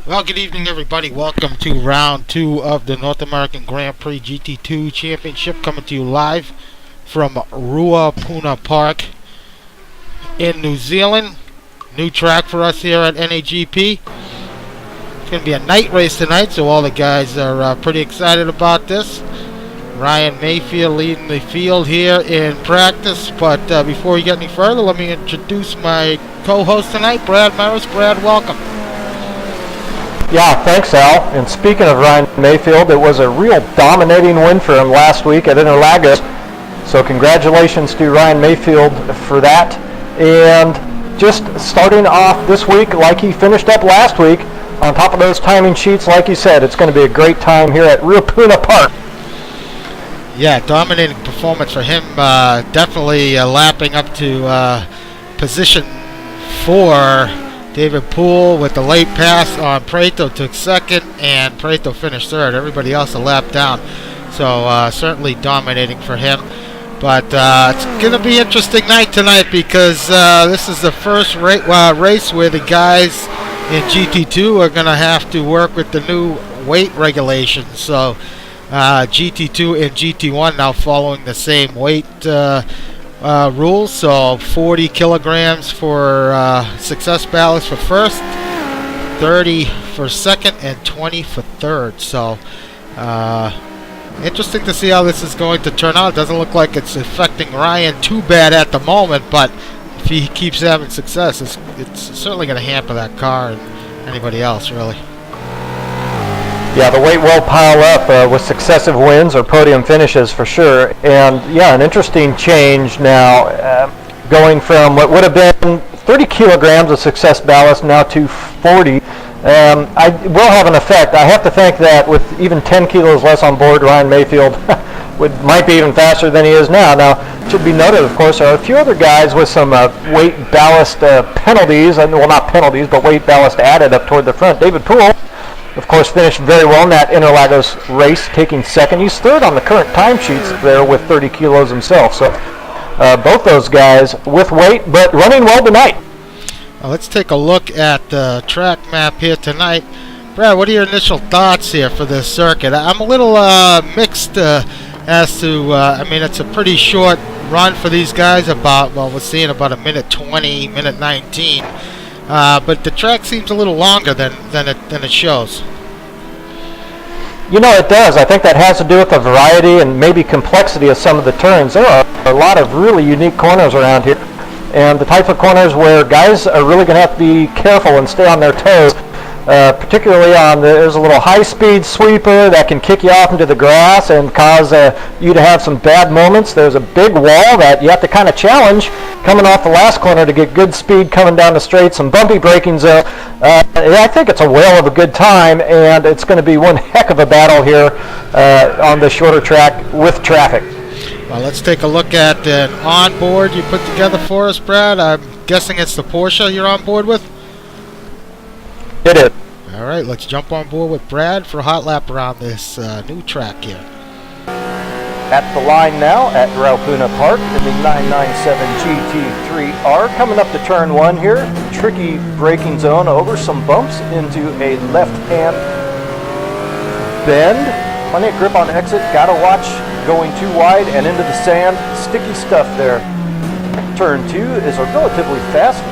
Well, good evening, everybody. Welcome to round 2 of the North American Grand Prix GT2 Championship, coming to you live from Ruapuna Park in New Zealand. New track for us here at NAGP. It's going to be a night race tonight, so all the guys are pretty excited about this. Ryan Mayfield leading the field here in practice, but before we get any further, let me introduce my co-host tonight, Brad Myers. Brad, welcome. Yeah, thanks, Al. And speaking of Ryan Mayfield, it was a real dominating win for him last week at Interlagos. So congratulations to Ryan Mayfield for that. And just starting off this week like he finished up last week, on top of those timing sheets, like you said, it's going to be a great time here at Ruapuna Park. Yeah, dominating performance for him. Definitely lapping up to position 4. David Poel with the late pass on Prieto took second, and Prieto finished third. Everybody else a lap down. So certainly dominating for him. But it's going to be an interesting night tonight because this is the first race where the guys in GT2 are going to have to work with the new weight regulations. So GT2 and GT1 now following the same weight rules, so 40 kilograms for success ballast for first, 30 for second, and 20 for third. So interesting to see how this is going to turn out. It doesn't look like it's affecting Ryan too bad at the moment, but if he keeps having success, it's certainly going to hamper that car and anybody else, really. Yeah, the weight will pile up with successive wins or podium finishes for sure. And yeah, an interesting change now, going from what would have been 30 kilograms of success ballast now to 40. I will have an effect. I have to think that with even 10 kilos less on board, Ryan Mayfield might be even faster than he is now. Now, it should be noted, of course, there are a few other guys with some weight ballast penalties, well, not penalties, but weight ballast added up toward the front. David Poel, of course, finished very well in that Interlagos race, taking second. He's third on the current timesheets there with 30 kilos himself. So both those guys with weight, but running well tonight. Well, let's take a look at the track map here tonight. Brad, what are your initial thoughts here for this circuit? I'm a little mixed as to, I mean, it's a pretty short run for these guys, we're seeing about a minute 20, minute 19. But the track seems a little longer than it shows. You know, it does. I think that has to do with the variety and maybe complexity of some of the turns. There are a lot of really unique corners around here, and the type of corners where guys are really going to have to be careful and stay on their toes. Particularly there's a little high-speed sweeper that can kick you off into the grass and cause you to have some bad moments. There's a big wall that you have to kind of challenge coming off the last corner to get good speed coming down the straight, some bumpy braking zone. I think it's a whale of a good time, and it's going to be one heck of a battle here on the shorter track with traffic. Well, let's take a look at an onboard you put together for us, Brad. I'm guessing it's the Porsche you're on board with? It is. All right, let's jump on board with Brad for a hot lap around this new track here. At the line now at Ruapuna Park in the 997 GT3R. Coming up to turn 1 here. Tricky braking zone over some bumps into a left-hand bend. Plenty of grip on exit. Gotta watch going too wide and into the sand. Sticky stuff there. Turn 2 is a relatively fast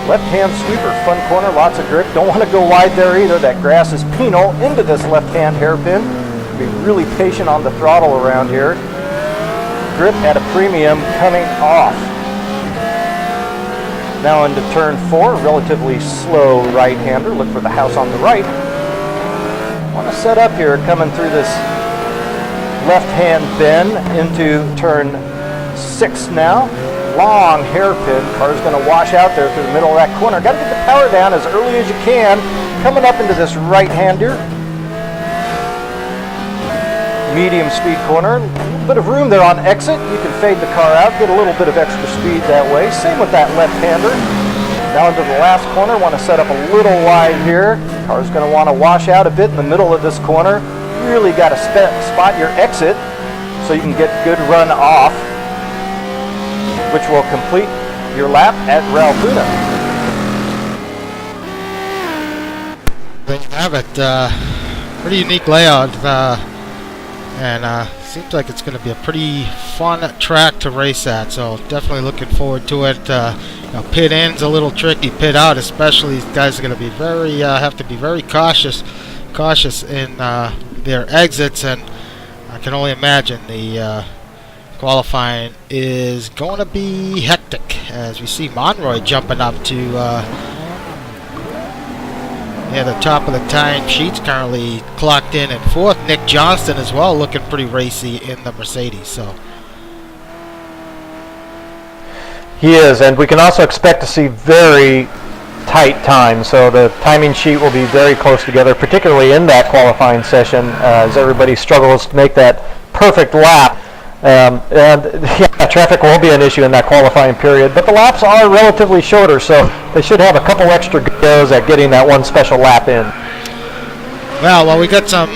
Left-hand sweeper, fun corner, lots of grip. Don't want to go wide there either. That grass is penal into this left-hand hairpin. Be really patient on the throttle around here. Grip at a premium coming off. Now into turn 4, relatively slow right-hander. Look for the house on the right. Want to set up here, coming through this left-hand bend into turn 6 now. Long hairpin. Car's going to wash out there through the middle of that corner. Got to get the power down as early as you can. Coming up into this right-hander. Medium speed corner. A little bit of room there on exit. You can fade the car out, get a little bit of extra speed that way. Same with that left-hander. Now into the last corner. Want to set up a little wide here. Car's going to want to wash out a bit in the middle of this corner. Really got to spot your exit so you can get good run off, which will complete your lap at Ruapuna. There you have it. Pretty unique layout, and seems like it's going to be a pretty fun track to race at. So definitely looking forward to it. Pit in's a little tricky. Pit out, especially, these guys are going to be very have to be very cautious in their exits, and I can only imagine the qualifying is going to be hectic as we see Monroy jumping up to the top of the time sheets, currently clocked in at 4th. Nick Johnston as well, looking pretty racy in the Mercedes. So he is, and we can also expect to see very tight time, so the timing sheet will be very close together, particularly in that qualifying session, as everybody struggles to make that perfect lap. Traffic won't be an issue in that qualifying period, but the laps are relatively shorter, so they should have a couple extra goes at getting that one special lap in. Well, we got some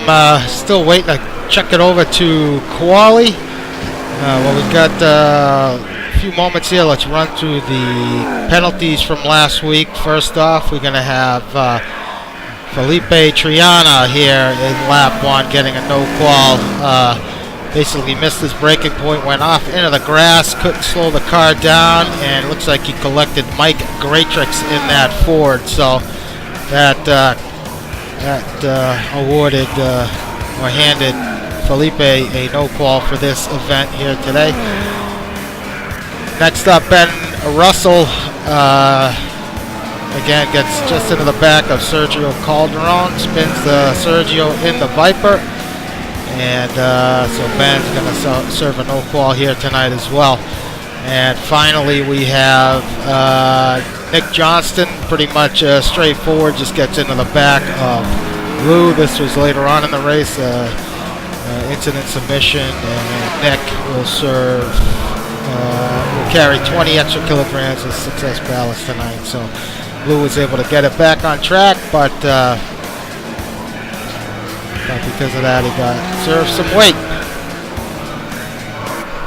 still waiting to check it over to quali. We got a few moments here. Let's run through the penalties from last week. First off, we're going to have Felipe Triana here in lap 1 getting a no qual. Basically missed his braking point, went off into the grass, couldn't slow the car down, and looks like he collected Mike Greatrix in that Ford. So that awarded or handed Felipe a no qual for this event here today. Next up, Ben Russell again gets just into the back of Sergio Calderon, spins the Sergio in the Viper. And so Ben's going to serve a no qual here tonight as well. And finally we have Nick Johnston, pretty much straightforward, just gets into the back of Lou. This was later on in the race, incident submission, and Nick will serve, will carry 20 extra kilograms of success ballast tonight. So Lou was able to get it back on track, but because of that, he got served some weight.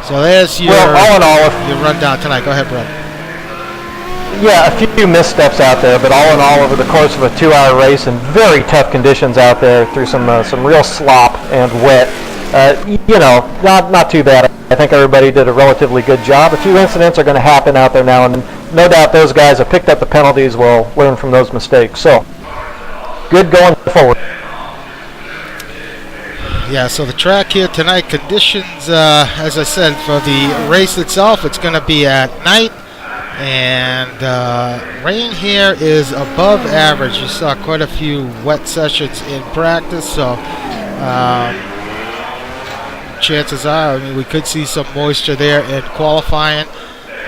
So there's your, all in all, your rundown tonight. Go ahead, Brett. Yeah, a few missteps out there, but all in all, over the course of a 2-hour race in very tough conditions out there, through some real slop and wet, not too bad. I think everybody did a relatively good job. A few incidents are going to happen out there now, and no doubt those guys have picked up the penalties will learn from those mistakes. So, good going forward. Yeah, so the track here tonight, conditions, as I said, for the race itself, it's going to be at night, and rain here is above average. You saw quite a few wet sessions in practice, so chances are, we could see some moisture there in qualifying.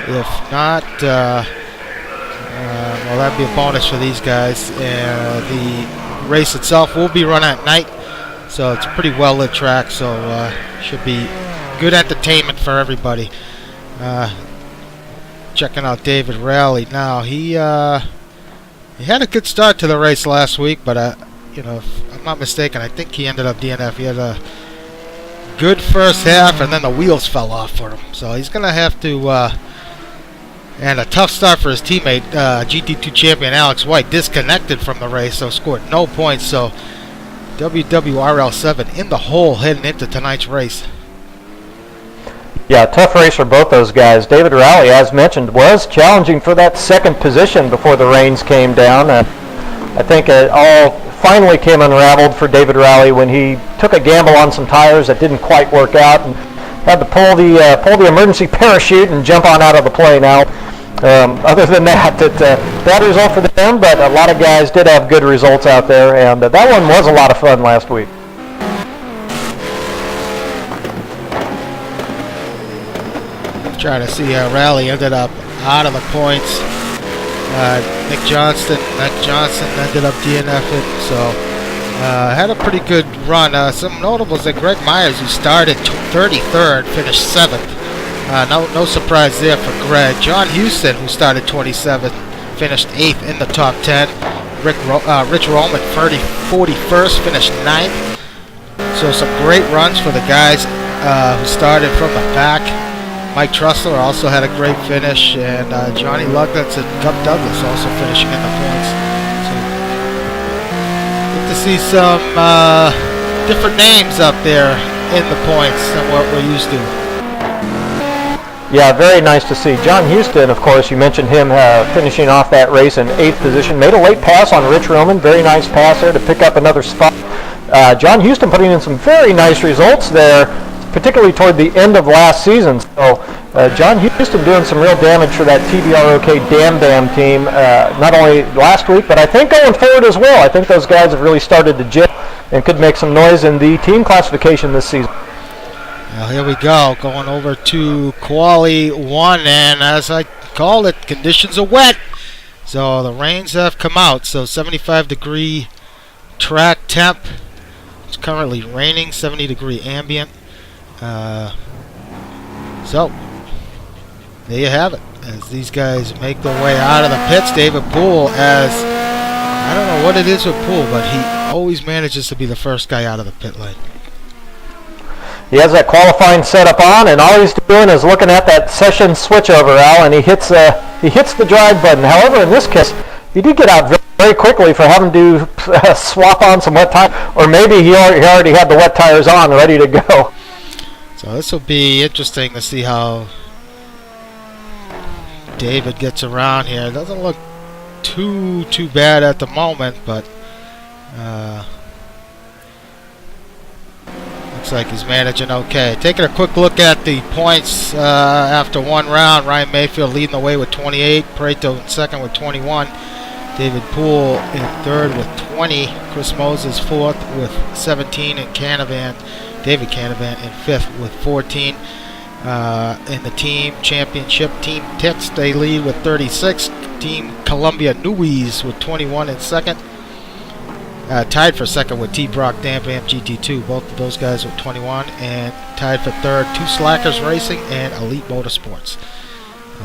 If not, well, that'd be a bonus for these guys. The race itself will be run at night. So it's a pretty well-lit track, so should be good entertainment for everybody. Checking out David Ralli now. He had a good start to the race last week, but if I'm not mistaken, I think he ended up DNF. He had a good first half, and then the wheels fell off for him. So he's going to have to, and a tough start for his teammate, GT2 champion Alex White, disconnected from the race, so scored no points. So WWRL7 in the hole heading into tonight's race. Yeah, tough race for both those guys. David Ralli, as mentioned, was challenging for that second position before the rains came down. I think it all finally came unraveled for David Ralli when he took a gamble on some tires that didn't quite work out and had to pull the emergency parachute and jump on out of the plane out. Other than that, bad result for them, but a lot of guys did have good results out there, and that one was a lot of fun last week. Trying to see how Ralli ended up out of the points. Johnston ended up DNFing, so had a pretty good run. Some notables that Greg Myers, who started 33rd, finished 7th. No surprise there for Greg. John Houston, who started 27th, finished 8th in the top 10. Rich Hromin, 41st, finished 9th. So some great runs for the guys who started from the back. Mike Trussler also had a great finish, and Johnny Lugnuts and Gup Douglas also finishing in the points. So good to see some different names up there in the points than what we're used to. Yeah, very nice to see. John Houston, of course, you mentioned him finishing off that race in 8th position. Made a late pass on Rich Hromin. Very nice pass there to pick up another spot. John Houston putting in some very nice results there, particularly toward the end of last season. So John Houston doing some real damage for that TBROK Dam Dam team, not only last week, but I think going forward as well. I think those guys have really started to gel and could make some noise in the team classification this season. Well, here we go, going over to Quali 1, and as I called it, conditions are wet. So the rains have come out, so 75-degree track temp. It's currently raining, 70-degree ambient. So there you have it, as these guys make their way out of the pits. David Poel, as I don't know what it is with Poel, but he always manages to be the first guy out of the pit lane. He has that qualifying setup on, and all he's doing is looking at that session switchover, Al, and he hits the drive button. However, in this case, he did get out very quickly for having to swap on some wet tires, or maybe he already had the wet tires on, ready to go. So this will be interesting to see how David gets around here. It doesn't look too bad at the moment, but looks like he's managing okay. Taking a quick look at the points after one round. Ryan Mayfield leading the way with 28. Prieto in second with 21. David Poel in third with 20. Chris Moses fourth with 17. And David Canavan in fifth with 14. In the team championship, Team Tits, they lead with 36. Team Columbia Nuis with 21 in second. Tied for second with T-Brock Dam Bam GT2, both of those guys with 21, and tied for third, Two Slackers Racing and Elite Motorsports.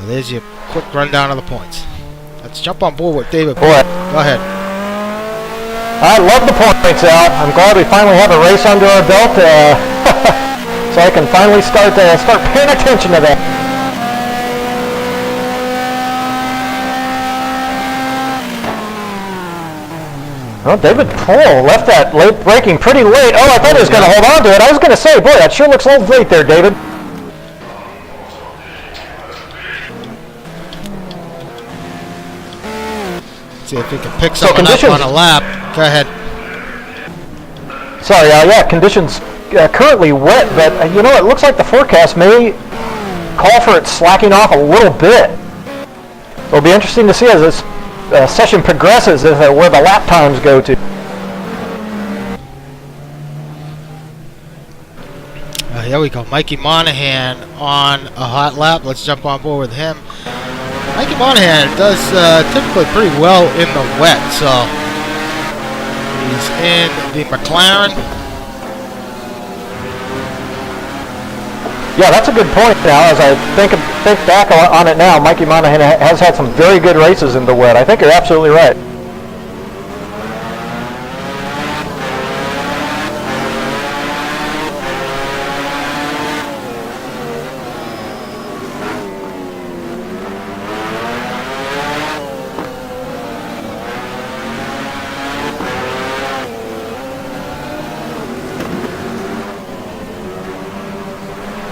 There's your quick rundown of the points. Let's jump on board with David Poel. Go ahead. I love the points out. I'm glad we finally have a race under our belt, so I can finally start paying attention to that. Well, David Poel left that late braking pretty late. Oh, I thought he was going to hold on to it. I was going to say, boy, that sure looks a little late there, David. See if he can pick something up on a lap. Go ahead. Sorry, yeah, conditions currently wet, but it looks like the forecast may call for it slacking off a little bit. It'll be interesting to see as this session progresses where the lap times go to. Here we go. Mikey Monahan on a hot lap. Let's jump on board with him. Mikey Monahan does typically pretty well in the wet, so he's in the McLaren. Yeah, that's a good point now. As I think back on it now, Mikey Monahan has had some very good races in the wet. I think you're absolutely right.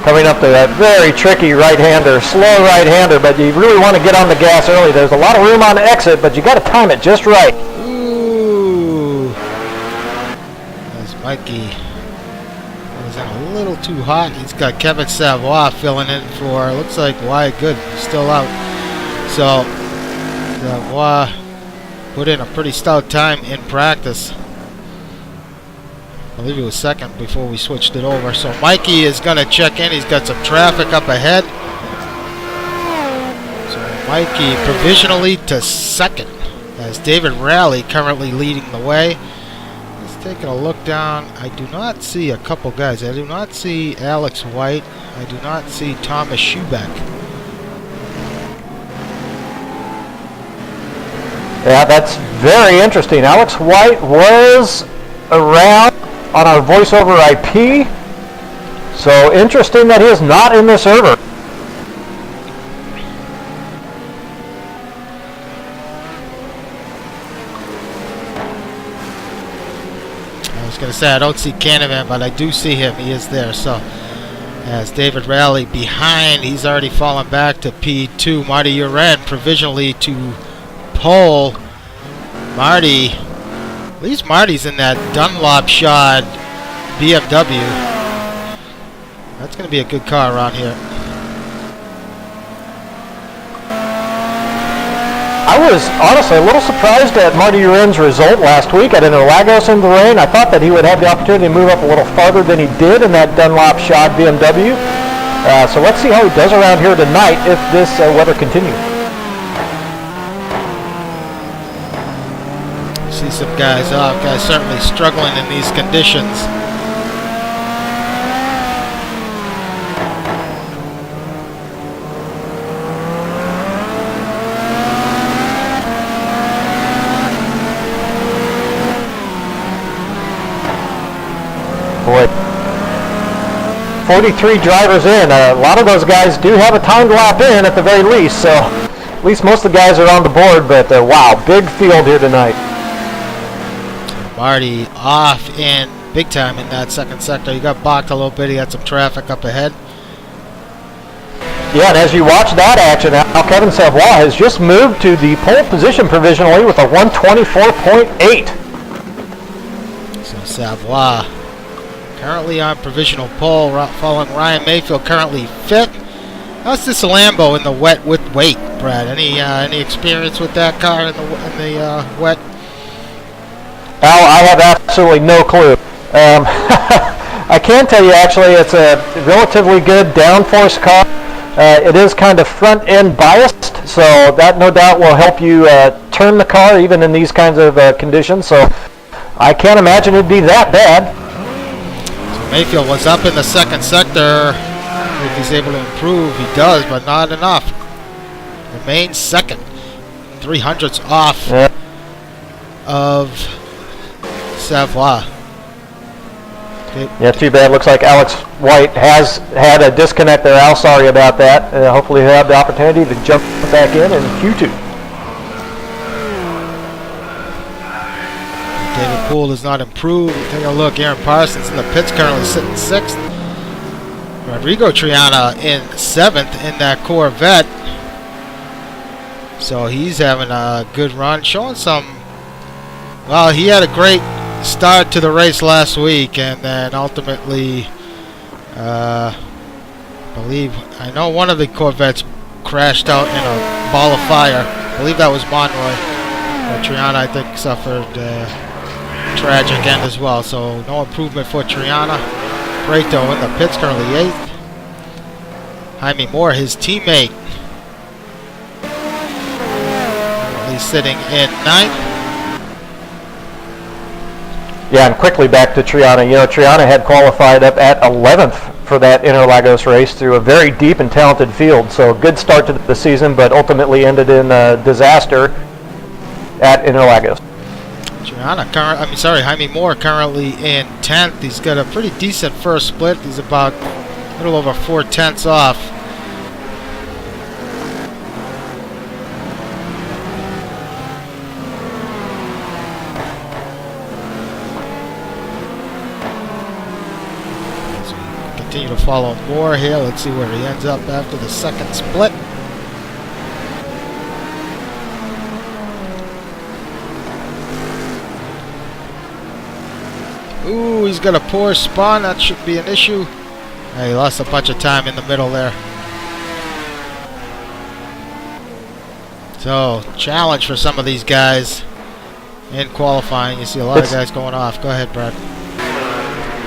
coming up to that very tricky right-hander, slow right-hander, but you really want to get on the gas early. There's a lot of room on the exit, but you got to time it just right. Ooh. That's Mikey. Was in a little too hot. He's got Kevin Savole filling in for, looks like Wyatt Good still out. So Savole put in a pretty stout time in practice. I believe he was second before we switched it over. So Mikey is going to check in. He's got some traffic up ahead. So Mikey provisionally to second as David Ralli currently leading the way. Taking a look down, I do not see a couple guys. I do not see Alex White. I do not see Thomas Schubeck. Yeah, that's very interesting. Alex White was around on our voice over IP. So interesting that he is not in the server. I was going to say I don't see Canavan, but I do see him. He is there. So as David Ralli behind, he's already fallen back to P2. Marty Uren provisionally to pole. Marty, at least Marty's in that Dunlop shod BMW. That's going to be a good car around here. I was honestly a little surprised at Marty Uren's result last week at Interlagos in the rain. I thought that he would have the opportunity to move up a little farther than he did in that Dunlop shod BMW. So let's see how he does around here tonight if this weather continues. See some guys off. Guys certainly struggling in these conditions. Boy, 43 drivers in. A lot of those guys do have a timed lap in at the very least, so at least most of the guys are on the board, but wow, big field here tonight. Marty off in big time in that second sector. He got balked a little bit. He had some traffic up ahead. Yeah, and as you watch that action, now Kevin Savole has just moved to the pole position provisionally with a 124.8. So Savole currently on provisional pole, following Ryan Mayfield, currently fifth. How's this Lambo in the wet with weight, Brad? Any experience with that car in the wet? Al, I have absolutely no clue. I can tell you actually it's a relatively good downforce car. It is kind of front end biased, so that no doubt will help you turn the car even in these kinds of conditions. So I can't imagine it'd be that bad. So Mayfield was up in the second sector. If he's able to improve, he does, but not enough. Remains second. 300s off of Savole. Yeah, too bad. Looks like Alex White has had a disconnect there. Al, sorry about that. Hopefully he'll have the opportunity to jump back in Q2. David Poel does not improve. Take a look. Aaron Parsons in the pits currently sitting sixth. Rodrigo Triana in seventh in that Corvette. So he's having a good run. Showing some... Well, he had a great start to the race last week, and then ultimately, I know one of the Corvettes crashed out in a ball of fire. I believe that was Monroy. Triana, I think, suffered tragic end as well. So no improvement for Triana. Prieto in the pits, currently eighth. Jaime Mor, his teammate, currently sitting in ninth. Yeah, and quickly back to Triana. You know, Triana had qualified up at 11th for that Interlagos race through a very deep and talented field. So good start to the season, but ultimately ended in disaster at Interlagos. Jaime Mor currently in 10th. He's got a pretty decent first split. He's about a little over 4/10 off. continue to follow Mor here. Let's see where he ends up after the second split. Ooh, he's got a poor spawn. That should be an issue. He lost a bunch of time in the middle there. So, challenge for some of these guys in qualifying. You see a lot of guys going off. Go ahead, Brad.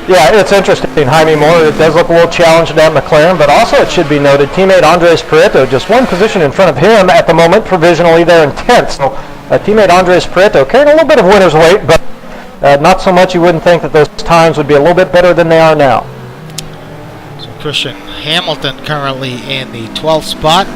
Yeah, it's interesting. Jaime Mor, it does look a little challenged at McLaren, but also it should be noted, teammate Andres Prieto, just one position in front of him at the moment, provisionally there in 10th. So, teammate Andres Prieto carrying a little bit of winner's weight, but not so much you wouldn't think that those times would be a little bit better than they are now. So Christian Hamilton currently in the 12th spot.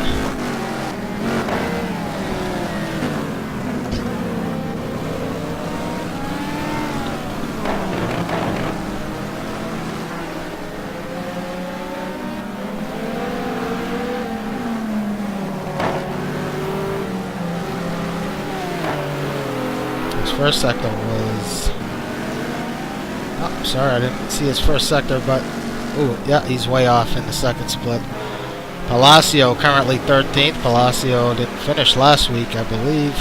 His first sector was... Oh, sorry, I didn't see his first sector, but... Ooh, yeah, he's way off in the second split. Palacio currently 13th. Palacio didn't finish last week, I believe.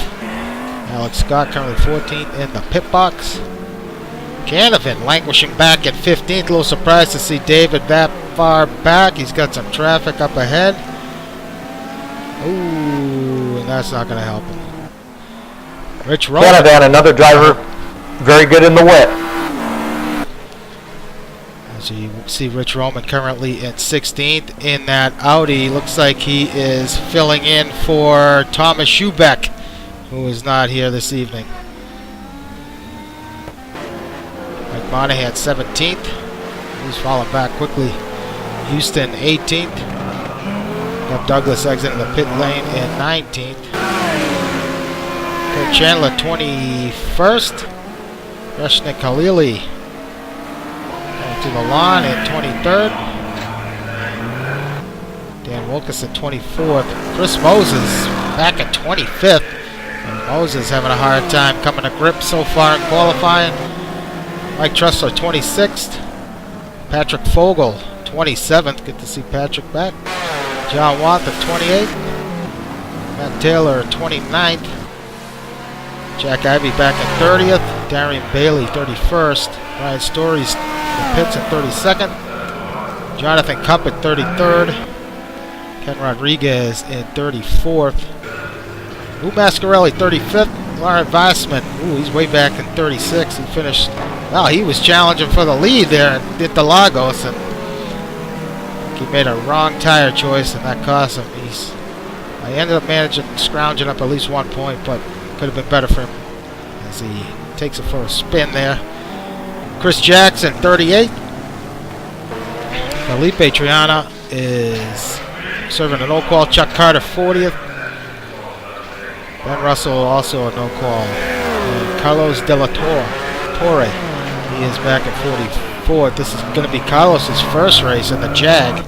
Alex Scott currently 14th in the pit box. Canavan languishing back at 15th. A little surprised to see David that far back. He's got some traffic up ahead. Ooh, and that's not going to help him. Rich Roman. Canavan, another driver, very good in the wet. So you see Rich Roman currently in 16th in that Audi. Looks like he is filling in for Thomas Schubeck, who is not here this evening. Mike Monahan 17th. He's falling back quickly. Houston 18th. Gup Douglas exiting the pit lane in 19th. Kurtis Chandler 21st. Reshnik Khalili to the lawn at 23rd. Dan Wilkerson 24th. Chris Moses back at 25th. And Moses having a hard time coming to grip so far in qualifying. Mike Trussler 26th. Patrick Fogel 27th. Good to see Patrick back. Jon Wathen 28th. Matt Taylor 29th. Jack Ivey back at 30th. Darian Bailey 31st. Ryan Storey's pits at 32nd. Jonathan Cuppett 33rd. Ken Rodriguez in 34th. Masciarelli 35th. Laurent Vassman, he's way back in 36th. He finished, well, he was challenging for the lead there at Interlagos, and he made a wrong tire choice, and that cost him. I ended up scrounging up at least 1 point, but could have been better for him as he takes it for a spin there. Chris Jackson, 38th. Felipe Triana is serving a no-call. Chuck Carter, 40th. Ben Russell, also a no-call. And Carlos De La Torre, he is back at 44th. This is going to be Carlos's first race in the Jag.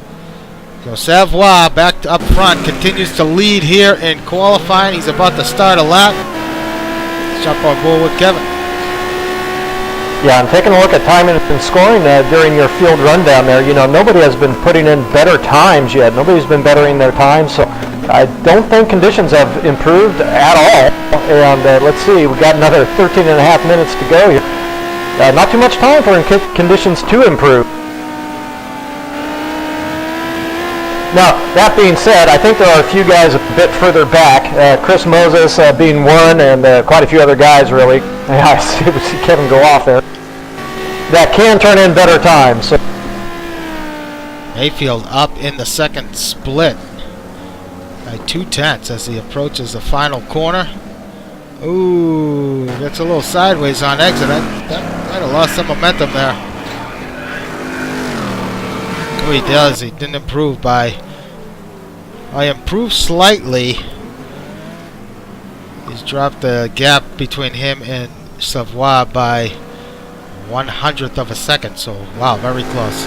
So Savoie back up front, continues to lead here in qualifying. He's about to start a lap. Let's jump on board with Kevin. Yeah, I'm taking a look at time and scoring during your field rundown there. You know, nobody has been putting in better times yet. Nobody's been bettering their time, so I don't think conditions have improved at all. And let's see, we've got another 13 and a half minutes to go here. Not too much time for conditions to improve. Now, that being said, I think there are a few guys a bit further back. Chris Moses being one, and quite a few other guys, really. I see Kevin go off there. That can turn in better times. So. Mayfield up in the second split by 2/10 as he approaches the final corner. Ooh, gets a little sideways on exit. That might have lost some momentum there. Oh, he does. He didn't improve by... I improved slightly. He's dropped the gap between him and Savoie by 1/100th of a second. So, wow, very close.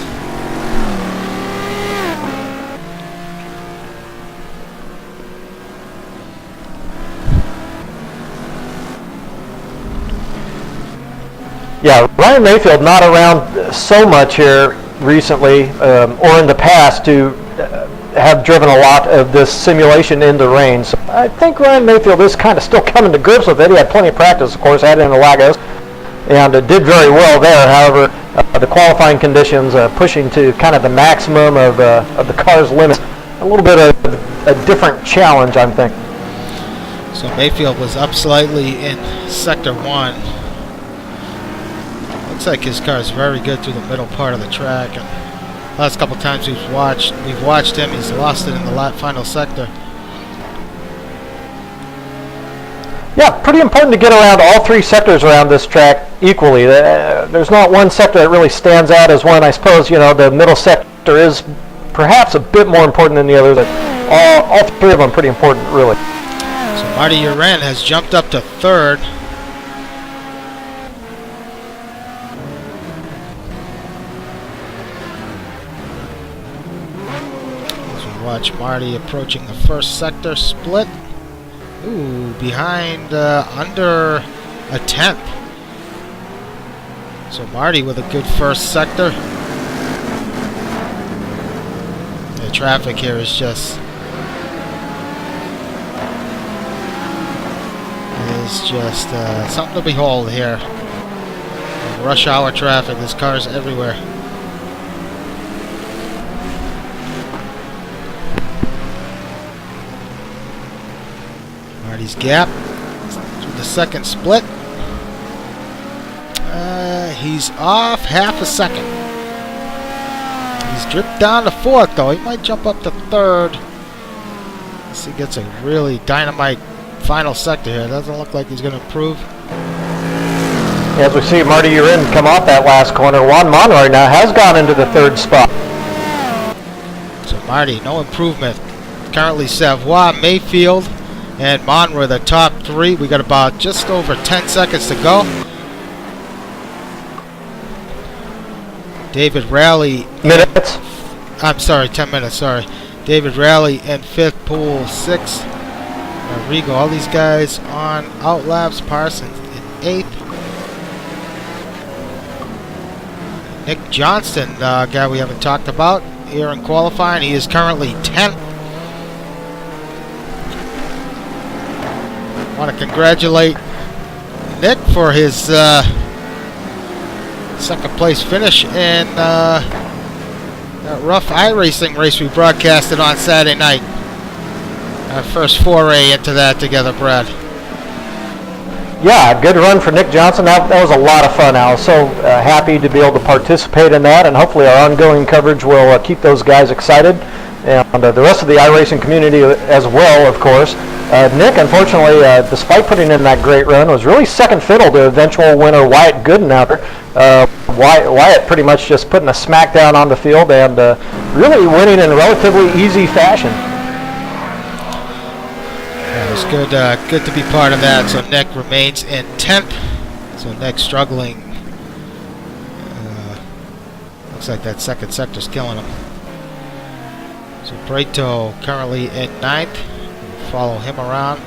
Yeah, Ryan Mayfield not around so much here. recently or in the past to have driven a lot of this simulation in the rain. So I think Ryan Mayfield is kind of still coming to grips with it. He had plenty of practice, of course, had it in the Lagos, and did very well there. However, the qualifying conditions pushing to kind of the maximum of the car's limits, a little bit of a different challenge, I'm thinking. So Mayfield was up slightly in Sector 1. Looks like his car is very good through the middle part of the track. And last couple times we've watched him, he's lost it in the final sector. Yeah, pretty important to get around all three sectors around this track equally. There's not one sector that really stands out as one. I suppose, the middle sector is perhaps a bit more important than the others, but all three of them pretty important, really. So Marty Uren has jumped up to third. As we watch Marty approaching the first sector split. Ooh, behind under a tenth. So Marty with a good first sector. The traffic here is just something to behold here. Rush hour traffic. There's cars everywhere. Marty's gap through the second split. He's off half a second. He's dripped down to fourth, though. He might jump up to third. Unless he gets a really dynamite final sector here. Doesn't look like he's going to improve. As we see Marty Uren come off that last corner, Juan Monroy now has gone into the third spot. So Marty, no improvement. Currently Savoie, Mayfield, and Monroy, the top three. We got about just over 10 seconds to go. David Ralli. Minutes? I'm sorry, 10 minutes, sorry. David Ralli in fifth, Poel sixth. Rodrigo, all these guys on outlaps. Parsons in eighth. Nick Johnston, guy we haven't talked about here in qualifying. He is currently 10th. Want to congratulate Nick for his second place finish in that rough iRacing race we broadcasted on Saturday night. Our first foray into that together, Brad. Yeah, good run for Nick Johnson. That was a lot of fun. I was so happy to be able to participate in that, and hopefully our ongoing coverage will keep those guys excited, and the rest of the iRacing community as well, of course. Nick, unfortunately, despite putting in that great run, was really second fiddle to eventual winner Wyatt Gooden out there. Wyatt pretty much just putting a smackdown on the field and really winning in relatively easy fashion. It was good to be part of that. So Nick remains in 10th. So Nick struggling. Looks like that second sector's killing him. So Prieto currently in 9th. Follow him around.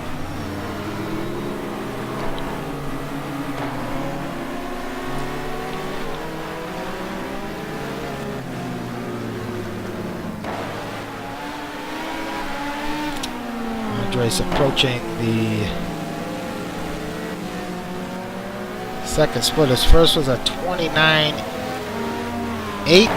Andres approaching the second split. His first was a 29.8.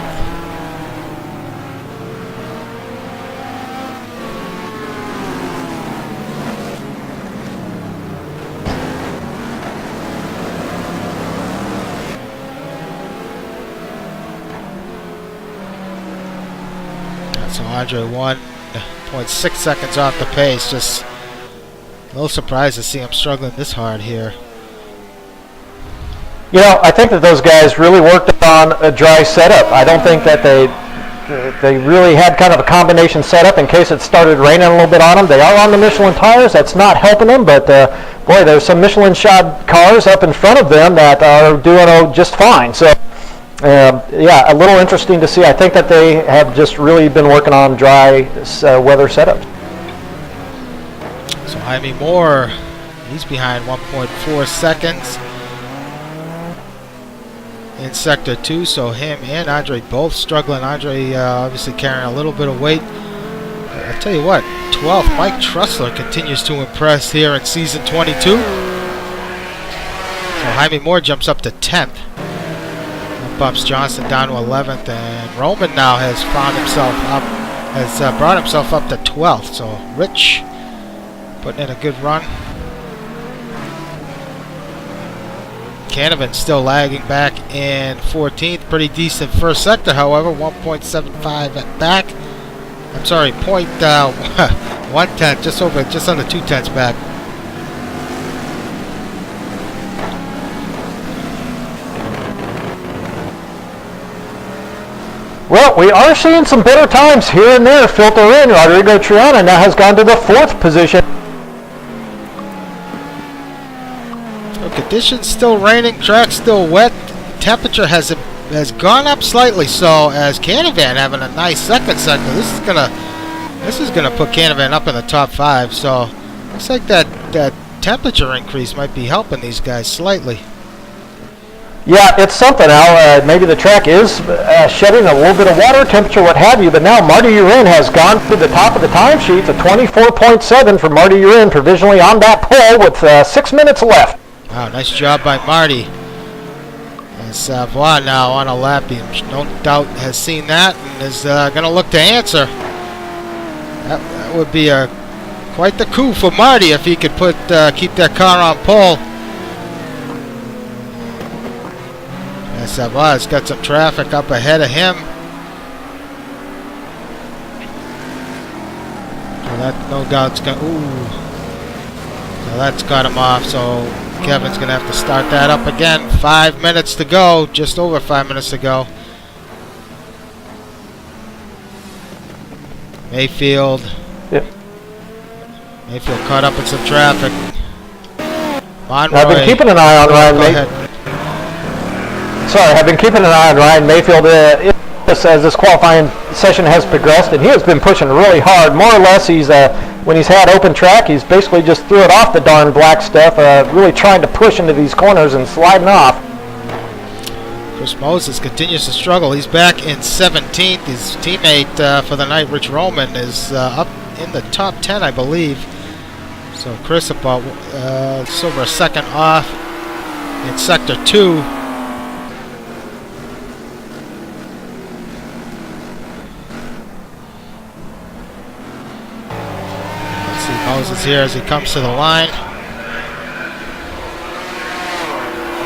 So Andre 1.6 seconds off the pace. Just a little surprised to see him struggling this hard here. I think that those guys really worked on a dry setup. I don't think that they really had kind of a combination setup in case it started raining a little bit on them. They are on the Michelin tires. That's not helping them, but boy, there's some Michelin-shod cars up in front of them that are doing just fine. So, yeah, a little interesting to see. I think that they have just really been working on dry weather setups. So Jaime Mor, he's behind 1.4 seconds. in Sector 2, so him and Andre both struggling. Andre obviously carrying a little bit of weight. I'll tell you what, 12th, Mike Trussler continues to impress here in Season 22. So Jaime Mor jumps up to 10th. That bumps Johnston down to 11th, and Hromin now has found himself up, has brought himself up to 12th. So Rich putting in a good run. Canavan still lagging back in 14th. Pretty decent first sector, however, 1.75 at back. I'm sorry, 1/10, just under 2/10 back. Well, we are seeing some better times here and there filter in. Rodrigo Triana now has gone to the 4th position. So conditions still raining, track still wet. Temperature has gone up slightly. So as Canavan having a nice second sector, this is gonna put Canavan up in the top 5. So looks like that temperature increase might be helping these guys slightly. Yeah, it's something, Al. Maybe the track is shedding a little bit of water temperature, what have you, but now Marty Urin has gone to the top of the timesheet, a 24.7 for Marty Urin, provisionally on that pole with 6 minutes left. Wow, nice job by Marty. And Savole now on a lap. He no doubt has seen that and is going to look to answer. That would be quite the coup for Marty if he could keep that car on pole. And Savole's got some traffic up ahead of him. So that no doubt's going. Ooh. So that's got him off. So Kevin's going to have to start that up again. 5 minutes to go. Just over 5 minutes to go. Mayfield. Yep. Mayfield caught up in some traffic. Monroy. I've been keeping an eye on Ryan Mayfield. Sorry, I've been keeping an eye on Ryan Mayfield as this qualifying session has progressed, and he has been pushing really hard. More or less, when he's had open track, he's basically just threw it off the darn black stuff, really trying to push into these corners and sliding off. Chris Moses continues to struggle. He's back in 17th. His teammate for the night, Rich Hromin, is up in the top 10, I believe. So Chris about just over a second off in Sector 2. Let's see Moses here as he comes to the line.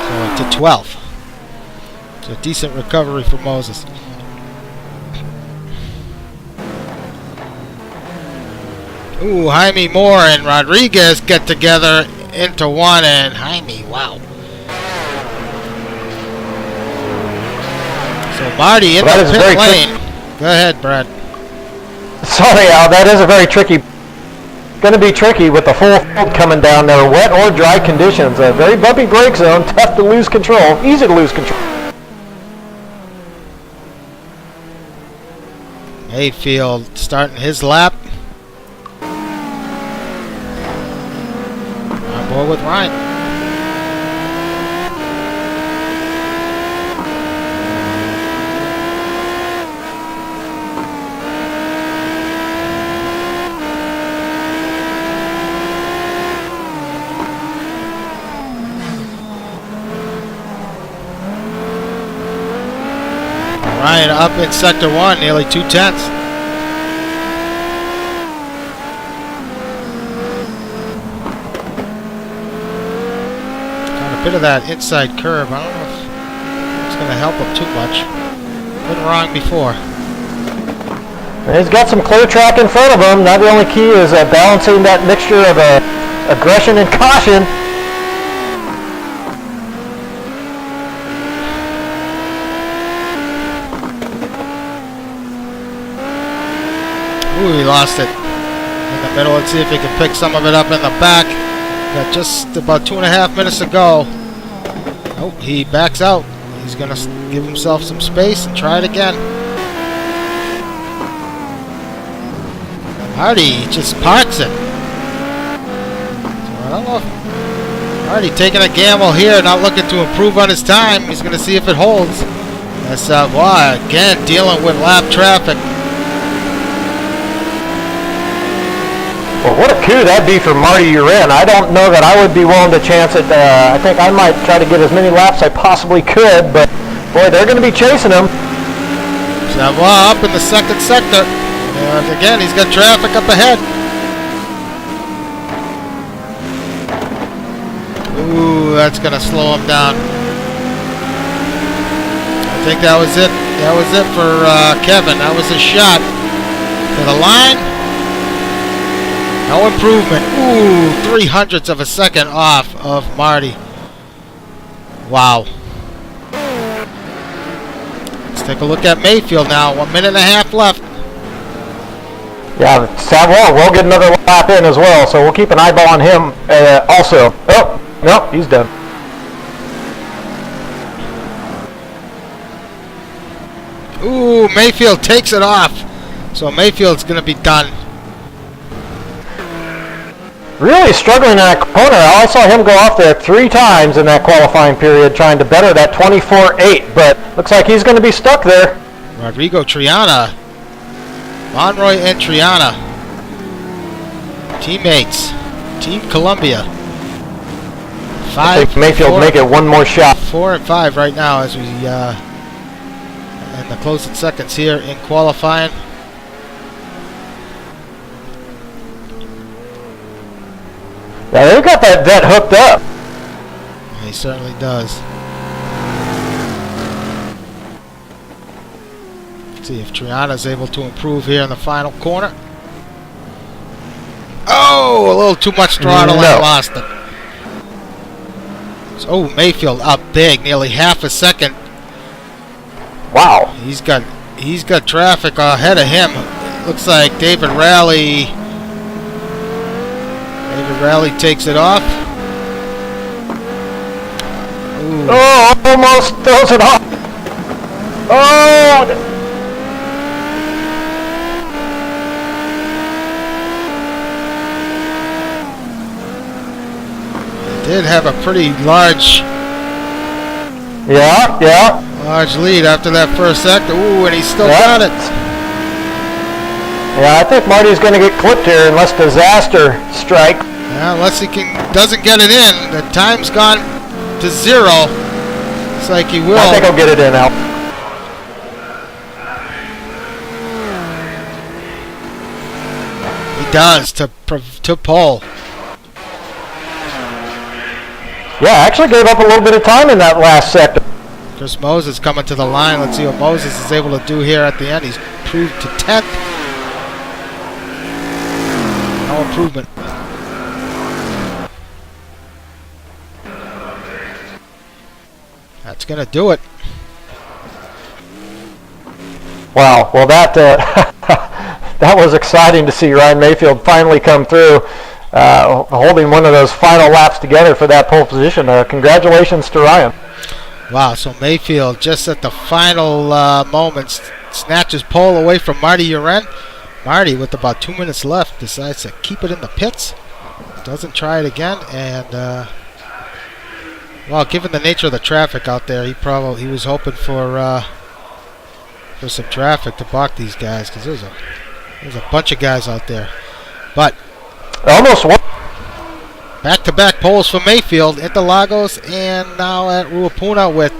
So to 12th. So a decent recovery for Moses. Ooh, Jaime Mor and Rodriguez get together into one, and Jaime, wow. So Marty in the pit lane. Go ahead, Brad. Sorry, Al, that is a very tricky. Going to be tricky with the full field coming down there, wet or dry conditions. A very bumpy brake zone, tough to lose control, easy to lose control. Mayfield starting his lap. On board with Ryan. Ryan up in Sector 1, nearly 2/10. Got a bit of that inside curve. I don't know if it's going to help him too much. Been wrong before. He's got some clear track in front of him. Now the only key is balancing that mixture of aggression and caution. Ooh, he lost it in the middle. Let's see if he can pick some of it up in the back. Got just about 2.5 minutes to go. Oh, he backs out. He's going to give himself some space and try it again. Marty just parks it. So I don't know if Marty taking a gamble here, not looking to improve on his time. He's going to see if it holds. That's Savoy again dealing with lap traffic. Well, what a coup that'd be for Marty Uren. I don't know that I would be willing to chance it. I think I might try to get as many laps I possibly could, but boy, they're going to be chasing him. Savoy up in the second sector. And again, he's got traffic up ahead. Ooh, that's going to slow him down. I think that was it. That was it for Kevin. That was his shot. To the line. No improvement. Ooh, 0.03 of a second off of Marty. Wow. Let's take a look at Mayfield now. 1.5 minutes left. Yeah, Savole will get another lap in as well, so we'll keep an eyeball on him also. Oh, no, he's done. Ooh, Mayfield takes it off. So Mayfield's going to be done. Really struggling in that corner. I saw him go off there 3 times in that qualifying period trying to better that 24.8, but looks like he's going to be stuck there. Rodrigo Triana. Monroy and Triana. Teammates. Team Columbia. I think Mayfield make it one more shot. 4 and 5 right now as we in the closing seconds here in qualifying. Yeah, they've got that hooked up. He certainly does. Let's see if Triana's able to improve here in the final corner. Oh, a little too much throttle and lost it. So, Mayfield up big, nearly half a second. Wow. He's got traffic ahead of him. Looks like David Ralli. Ralli takes it off. Ooh. Oh, almost throws it off. Oh! He did have a pretty large lead after that first sector. Ooh, and he still got it. Yeah, I think Marty's going to get clipped here unless disaster strikes. Yeah, unless he doesn't get it in. The time's gone to 0. Looks like he will. I think he'll get it in now. He does to pole. Yeah, actually gave up a little bit of time in that last sector. Chris Moses coming to the line. Let's see what Moses is able to do here at the end. He's improved to 10th. No improvement. That's going to do it. Wow. Well, that that was exciting to see Ryan Mayfield finally come through, holding one of those final laps together for that pole position. Congratulations to Ryan. Wow. So Mayfield just at the final moments snatches pole away from Marty Uren. Marty, with about 2 minutes left, decides to keep it in the pits. Doesn't try it again, and well, given the nature of the traffic out there, he was hoping for some traffic to block these guys, because there's a bunch of guys out there. But almost one. Back-to-back poles for Mayfield, Interlagos, and now at Ruapuna with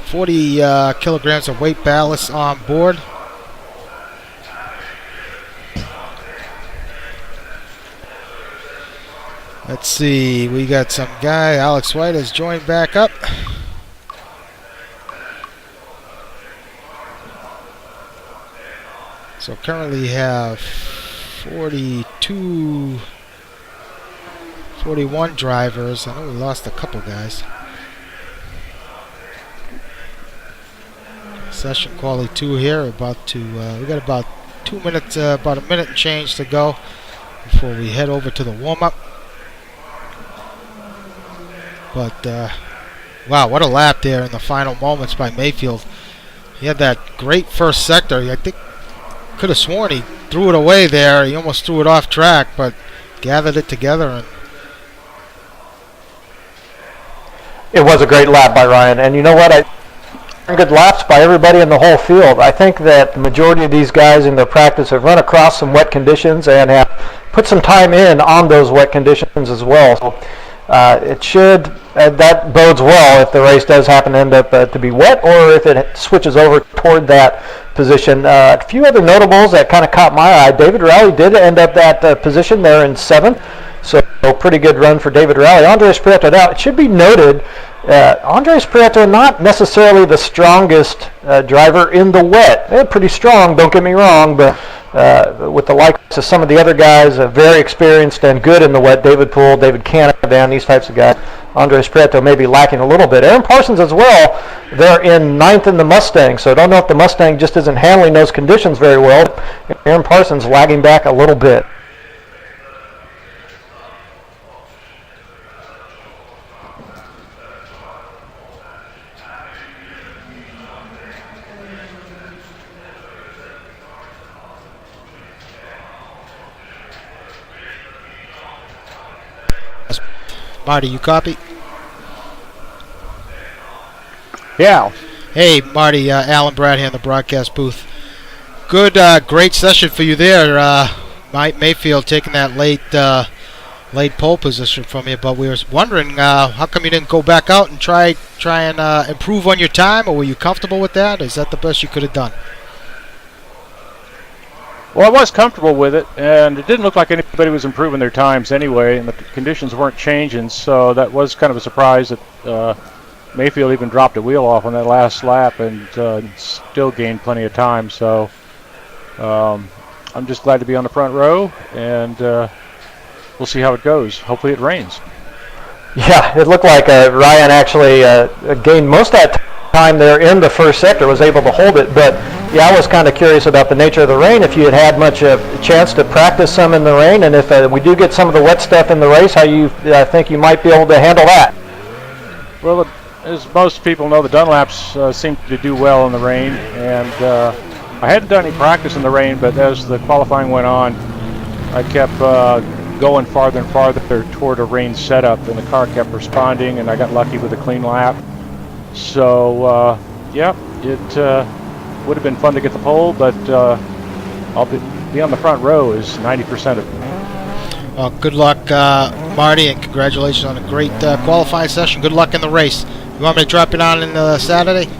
40 kilograms of weight ballast on board. Let's see, we got some guy, Alex White has joined back up. So currently have 41 drivers. I know we lost a couple guys. Session quality 2 here, about to, we got about 2 minutes, about a minute and change to go before we head over to the warm-up. But, wow, what a lap there in the final moments by Mayfield. He had that great first sector. I think, could have sworn he threw it away there. He almost threw it off track, but gathered it together and It was a great lap by Ryan, and you know what? Good laps by everybody in the whole field. I think that the majority of these guys in their practice have run across some wet conditions and have put some time in on those wet conditions as well. So it should, that bodes well if the race does happen to end up to be wet, or if it switches over toward that position. A few other notables that kind of caught my eye. David Ralli did end up that position there in 7th. So pretty good run for David Ralli. Andres Prieto. Now, it should be noted, Andres Prieto not necessarily the strongest driver in the wet. They're pretty strong, don't get me wrong, but with the likes of some of the other guys, very experienced and good in the wet, David Poel, David Canavan, these types of guys, Andres Prieto may be lacking a little bit. Aaron Parsons as well, they're in 9th in the Mustang, so I don't know if the Mustang just isn't handling those conditions very well. Aaron Parsons lagging back a little bit. Marty, you copy? Yeah. Hey, Marty, Alan Brad here in the broadcast booth. Good, great session for you there. Mayfield taking that late pole position from you, but we were wondering how come you didn't go back out and try and improve on your time, or were you comfortable with that? Is that the best you could have done? Well, I was comfortable with it, and it didn't look like anybody was improving their times anyway, and the conditions weren't changing, so that was kind of a surprise that Mayfield even dropped a wheel off on that last lap and still gained plenty of time. So I'm just glad to be on the front row, and we'll see how it goes. Hopefully it rains. Yeah, it looked like Ryan actually gained most of that time there in the first sector, was able to hold it, but yeah, I was kind of curious about the nature of the rain, if you had much chance to practice some in the rain, and if we do get some of the wet stuff in the race, how you think you might be able to handle that. Well, as most people know, the Dunlaps seem to do well in the rain, and I hadn't done any practice in the rain, but as the qualifying went on, I kept going farther and farther toward a rain setup, and the car kept responding, and I got lucky with a clean lap. So, yeah, it would have been fun to get the pole, but I'll be on the front row is 90% of it. Well, good luck, Marty, and congratulations on a great qualifying session. Good luck in the race. You want me to drop it on in Saturday?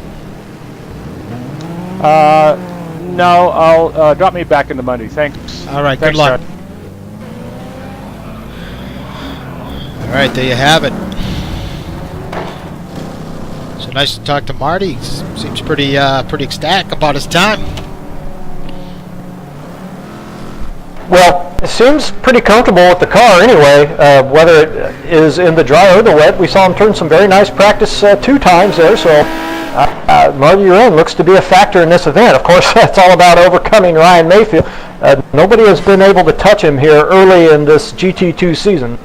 No, I'll drop me back into Monday. Thanks. All right, Thanks, good luck. Chad. All right, there you have it. So nice to talk to Marty. Seems pretty ecstatic about his time. Well, it seems pretty comfortable with the car anyway, whether it is in the dry or the wet. We saw him turn some very nice practice 2 times there, so Marty, your in looks to be a factor in this event. Of course, that's all about overcoming Ryan Mayfield. Nobody has been able to touch him here early in this GT2 season.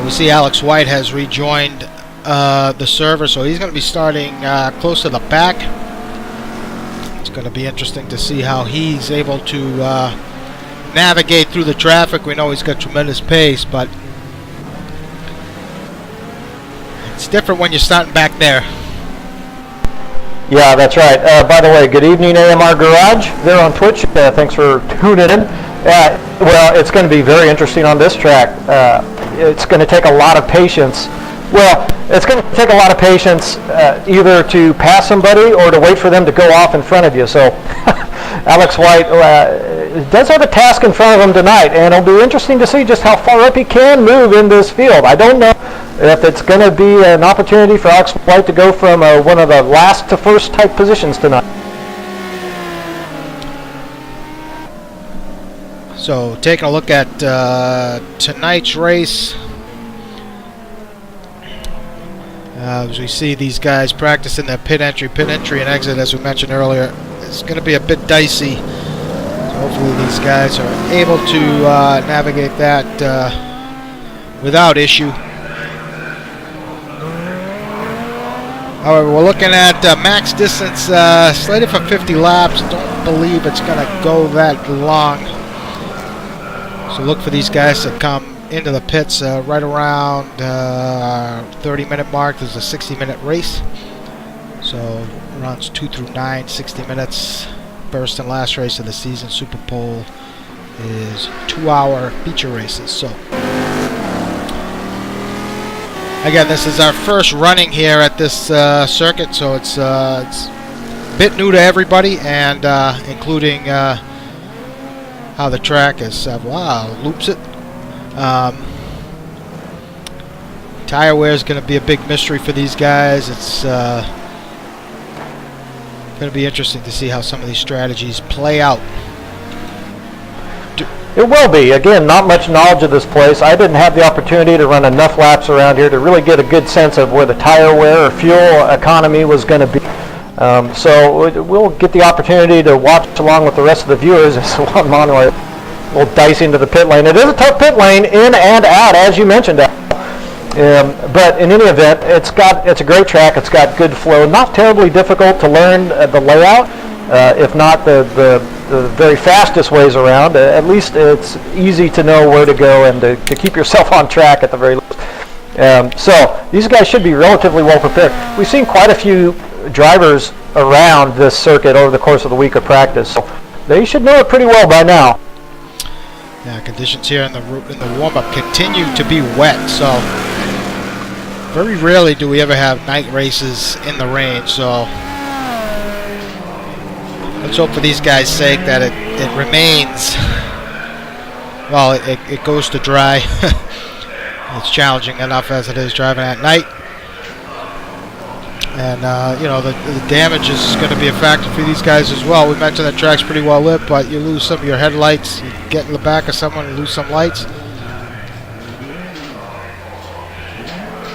We see Alex White has rejoined the server, so he's going to be starting close to the back. It's going to be interesting to see how he's able to navigate through the traffic. We know he's got tremendous pace, but it's different when you're starting back there. Yeah, that's right. By the way, good evening, AMR Garage. There on Twitch. Thanks for tuning in. Well, it's going to be very interesting on this track. It's going to take a lot of patience. Well, it's going to take a lot of patience either to pass somebody or to wait for them to go off in front of you. So Alex White does have a task in front of him tonight, and it'll be interesting to see just how far up he can move in this field. I don't know if it's going to be an opportunity for Alex White to go from one of the last to first type positions tonight. So taking a look at tonight's race, as we see these guys practicing their pit entry and exit, as we mentioned earlier, it's going to be a bit dicey. So hopefully these guys are able to navigate that without issue. However, we're looking at max distance slated for 50 laps. Don't believe it's going to go that long. So look for these guys to come into the pits right around 30-minute mark. There's a 60-minute race. So runs 2 through 9, 60 minutes. First and last race of the season. Super Pole is 2-hour feature races. So again, this is our first running here at this circuit, so it's a bit new to everybody, and including how the track is. Wow, loops it. Tire wear is going to be a big mystery for these guys. It's going to be interesting to see how some of these strategies play out. It will be. Again, not much knowledge of this place. I didn't have the opportunity to run enough laps around here to really get a good sense of where the tire wear or fuel economy was going to be. So we'll get the opportunity to watch along with the rest of the viewers as Juan Monroy will dice into the pit lane. It is a tough pit lane in and out, as you mentioned. But in any event, it's a great track. It's got good flow. Not terribly difficult to learn the layout, if not the very fastest ways around. At least it's easy to know where to go and to keep yourself on track at the very least. So these guys should be relatively well prepared. We've seen quite a few drivers around this circuit over the course of the week of practice, so they should know it pretty well by now. Yeah, conditions here in the warm-up continue to be wet, so very rarely do we ever have night races in the rain. So let's hope for these guys' sake that it remains, well, it goes to dry. It's challenging enough as it is driving at night. And, the damage is going to be a factor for these guys as well. We mentioned the track's pretty well lit, but you lose some of your headlights. You get in the back of someone and lose some lights.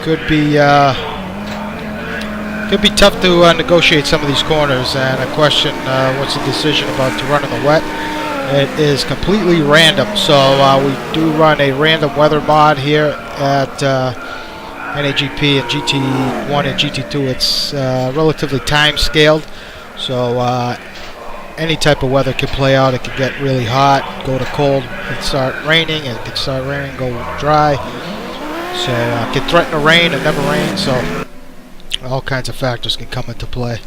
Could be tough to negotiate some of these corners. And a question, what's the decision about to run in the wet? It is completely random. So we do run a random weather mod here at NAGP and GT1 and GT2. It's relatively time scaled, so any type of weather can play out. It can get really hot, go to cold, it can start raining, and it can start raining, go dry. So it can threaten to rain and never rain, so all kinds of factors can come into play.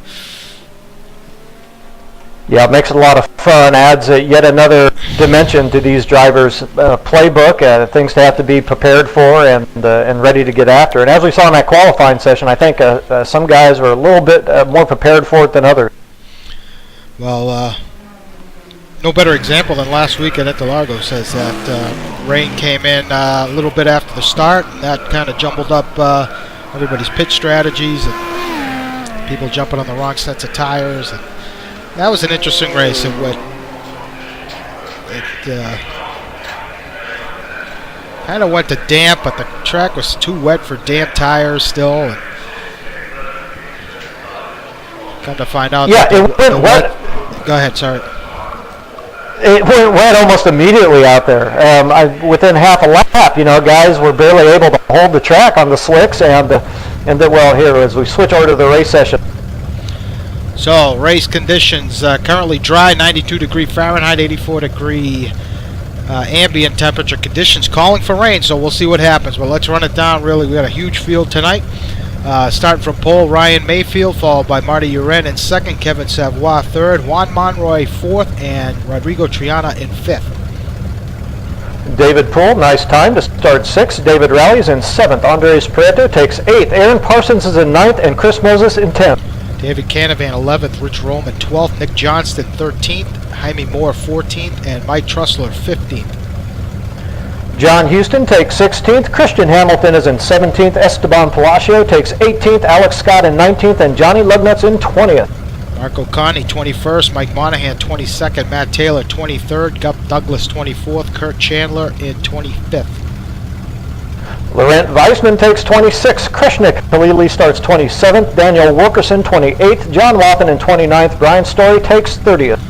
Yeah, it makes it a lot of fun, adds yet another dimension to these drivers' playbook, things to have to be prepared for and ready to get after. And as we saw in that qualifying session, I think some guys were a little bit more prepared for it than others. Well, no better example than last week at Interlagos, says that rain came in a little bit after the start, and that kind of jumbled up everybody's pit strategies, and people jumping on the wrong sets of tires. And that was an interesting race. It kind of went to damp, but the track was too wet for damp tires still. And come to find out, yeah, it went wet. Go ahead, sorry. It went wet almost immediately out there. Within half a lap, guys were barely able to hold the track on the slicks, and well, here as we switch over to the race session. So, race conditions, currently dry, 92-degree Fahrenheit, 84-degree ambient temperature conditions, calling for rain, so we'll see what happens. But let's run it down, really. We got a huge field tonight. Starting from pole, Ryan Mayfield, followed by Marty Uren in second, Kevin Savole third, Juan Monroy fourth, and Rodrigo Triana in fifth. David Poel, nice time to start sixth. David Ralli's in seventh. Andres Prieto takes eighth. Aaron Parsons is in ninth, and Chris Moses in 10th. David Canavan 11th, Rich Hromin 12th, Nick Johnston 13th, Jaime Mor 14th, and Mike Trussler 15th. John Houston takes 16th. Christian Hamilton is in 17th. Esteban Palacio takes 18th. Alex Scott in 19th, and Johnny Lugnuts in 20th. Marco Conti 21st, Mike Monahan 22nd, Matt Taylor 23rd, Gup Douglas 24th, Kurtis Chandler in 25th. Laurent Weissman takes 26th. Krishnik Kalili starts 27th. Daniel Wilkerson 28th. Jon Wathen in 29th. Brian Storey takes 30th.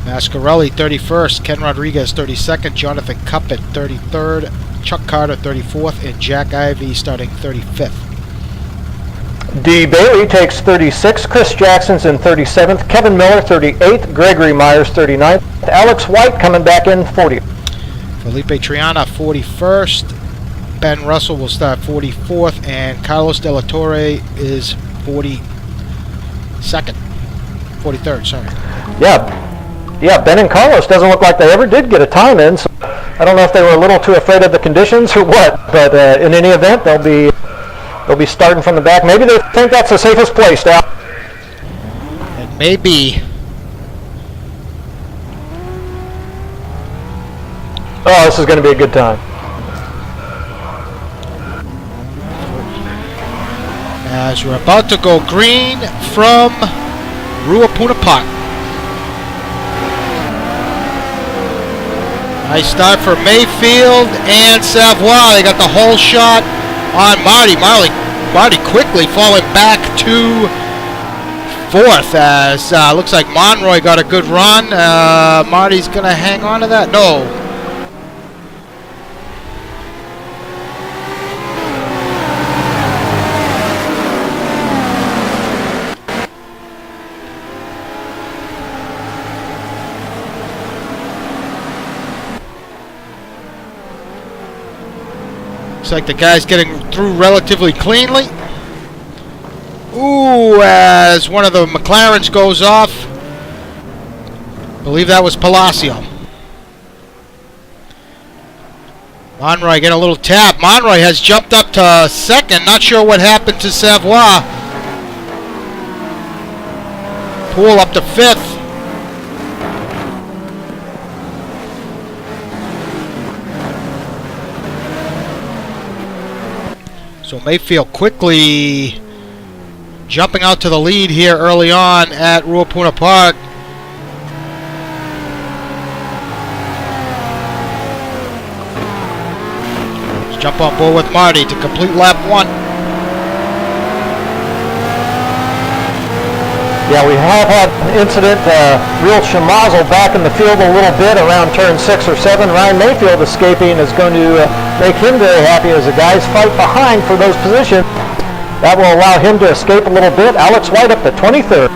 Masciarelli 31st, Ken Rodriguez 32nd, Jonathan Cuppett 33rd, Chuck Carter 34th, and Jack Ivey starting 35th. D. Bailey takes 36th. Chris Jackson's in 37th. Kevin Miller 38th. Gregory Myers 39th. Alex White coming back in 40th. Felipe Triana 41st. Ben Russell will start 44th, and Carlos De La Torre is 43rd, sorry. Yeah, Ben and Carlos doesn't look like they ever did get a time in, so I don't know if they were a little too afraid of the conditions or what, but in any event, they'll be starting from the back. Maybe they think that's the safest place now. And maybe. Oh, this is going to be a good time. As we're about to go green from Ruapuna Park. Nice start for Mayfield and Savole. They got the whole shot on Marty. Marty quickly falling back to 4th as looks like Monroy got a good run. Marty's going to hang on to that? No. Looks like the guy's getting through relatively cleanly. Ooh, as one of the McLarens goes off. I believe that was Palacio. Monroy getting a little tap. Monroy has jumped up to 2nd. Not sure what happened to Savole. Poel up to 5th. So Mayfield quickly jumping out to the lead here early on at Ruapuna Park. Let's jump on board with Marty to complete lap 1. Yeah, we have had an incident, real schmozzle back in the field a little bit around turn 6 or 7. Ryan Mayfield escaping is going to make him very happy as the guys fight behind for those positions. That will allow him to escape a little bit. Alex White up to 23rd.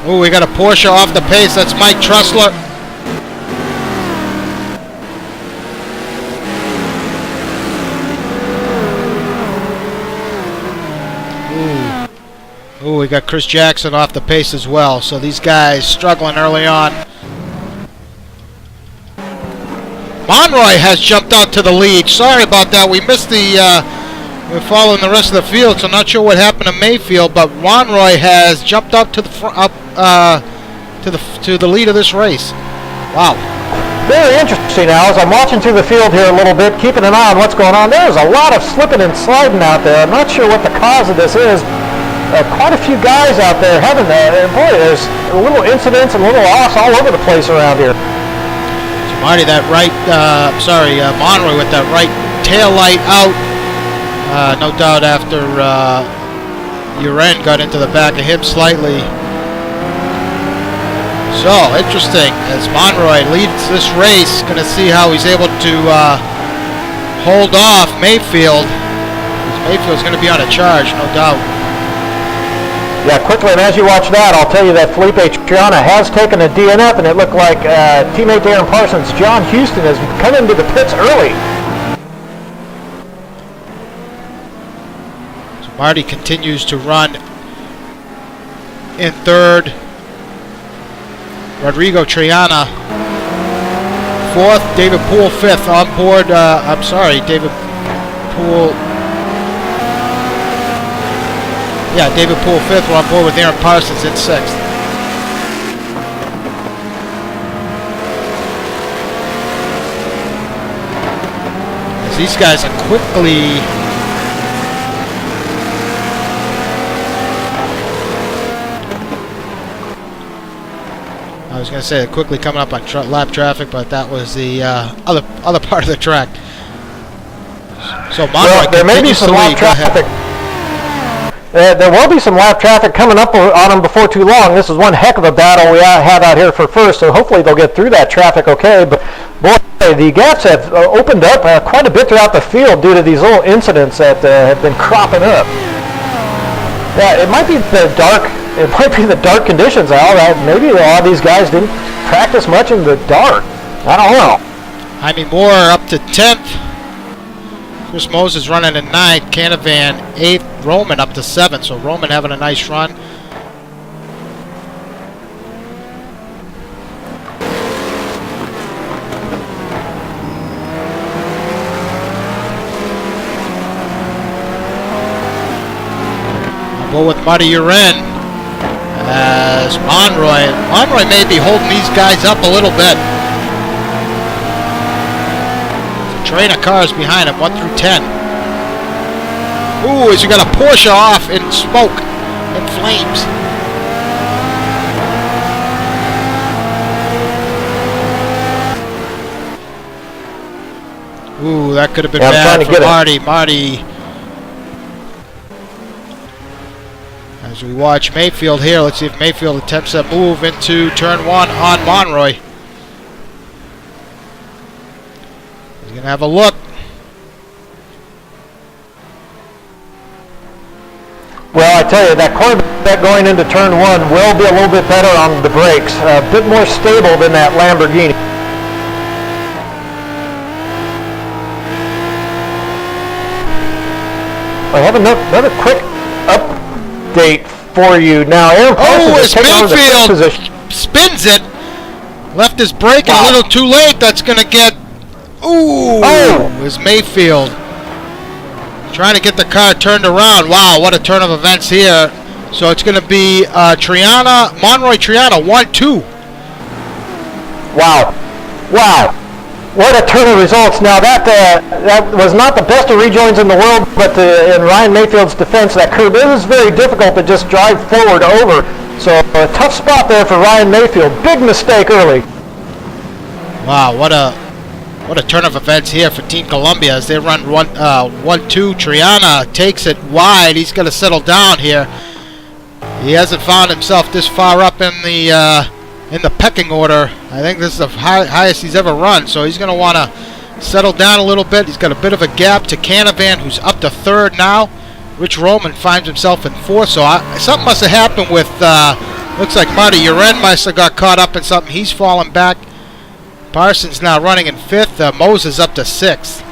Ooh, we got a Porsche off the pace. That's Mike Trussler. Ooh, we got Chris Jackson off the pace as well. So these guys struggling early on. Monroy has jumped out to the lead. Sorry about that. We missed the... we're following the rest of the field, so not sure what happened to Mayfield, but Monroy has jumped up to the to the lead of this race. Wow. Very interesting now, as I'm watching through the field here a little bit, keeping an eye on what's going on. There's a lot of slipping and sliding out there. I'm not sure what the cause of this is. Quite a few guys out there having that. Boy, there's little incidents and little offs all over the place around here. So Marty, that right, Monroy with that right tail light out. No doubt after Uren got into the back of him slightly. So, interesting, as Monroy leads this race, going to see how he's able to hold off Mayfield. Mayfield's going to be on a charge, no doubt. Yeah, quickly, and as you watch that, I'll tell you that Felipe Triana has taken a DNF, and it looked like teammate Aaron Parsons, John Houston, has come into the pits early. So Marty continues to run in 3rd. Rodrigo Triana 4th, David Poel 5th on board, David Poel. Yeah, David Poel 5th, we're on board with Aaron Parsons in 6th. As these guys are quickly I was going to say they're quickly coming up on lap traffic, but that was the other part of the track. So Monroy there may be some lap traffic. There will be some lap traffic coming up on them before too long. This is one heck of a battle we have out here for first, so hopefully they'll get through that traffic okay. But boy, the gaps have opened up quite a bit throughout the field due to these little incidents that have been cropping up. Yeah, it might be the dark. It might be the dark conditions, Al. Maybe a lot of these guys didn't practice much in the dark. I don't know. Jaime Mor up to 10th. Chris Moses running in 9th. Canavan 8th. Hromin up to 7th. So Hromin having a nice run. I'll go with Marty Uren as Monroy. Monroy may be holding these guys up a little bit. Train of cars behind him, 1 through 10. Ooh, as you got a Porsche off in smoke and flames. Ooh, that could have been bad for Marty. Marty. As we watch Mayfield here, let's see if Mayfield attempts a move into turn 1 on Monroy. He's going to have a look. Well, I tell you, that Corvette going into turn 1 will be a little bit better on the brakes. A bit more stable than that Lamborghini. I have another quick update for you now. Aaron Parsons is taking over the first position. Spins it. Left his brake a little too late. That's going to get... Ooh! Oh! Is Mayfield trying to get the car turned around. Wow, what a turn of events here. So it's going to be Triana, Monroy Triana, 1-2. Wow. Wow. What a turn of results. Now, that was not the best of rejoins in the world, but in Ryan Mayfield's defense, that curb, it was very difficult to just drive forward over. So a tough spot there for Ryan Mayfield. Big mistake early. Wow, what a turn of events here for Team Columbia as they run 1-2. Triana takes it wide. He's going to settle down here. He hasn't found himself this far up in the pecking order. I think this is the highest he's ever run, so he's going to want to settle down a little bit. He's got a bit of a gap to Canavan, who's up to 3rd now. Rich Hromin finds himself in 4th, so something must have happened with, looks like Marty Uren must have got caught up in something. He's fallen back. Parsons now running in 5th. Moses up to 6th.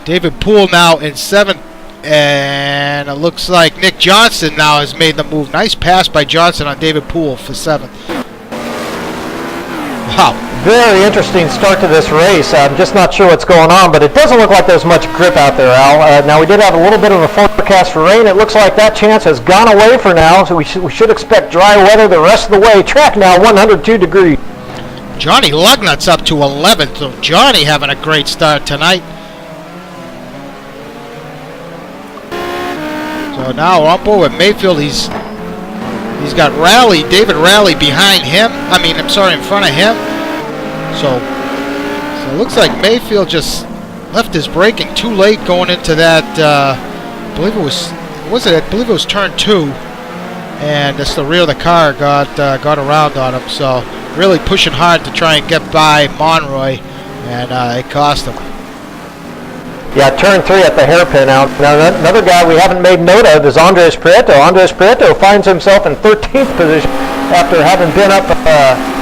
David Poel now in 7th. And it looks like Nick Johnston now has made the move. Nice pass by Johnston on David Poel for 7th. Wow. Very interesting start to this race. I'm just not sure what's going on, but it doesn't look like there's much grip out there, Al. Now, we did have a little bit of a forecast for rain. It looks like that chance has gone away for now, so we should expect dry weather the rest of the way. Track now 102 degrees. Johnny Lugnuts up to 11th, so Johnny having a great start tonight. So now we're on board with Mayfield. He's got Ralli, David Ralli behind him. In front of him. So it looks like Mayfield just left his braking too late going into that. I believe it was turn 2, and just the rear of the car got around on him. So really pushing hard to try and get by Monroy, and it cost him. Yeah, turn 3 at the hairpin out. Now, another guy we haven't made note of is Andres Prieto. Andres Prieto finds himself in 13th position after having been up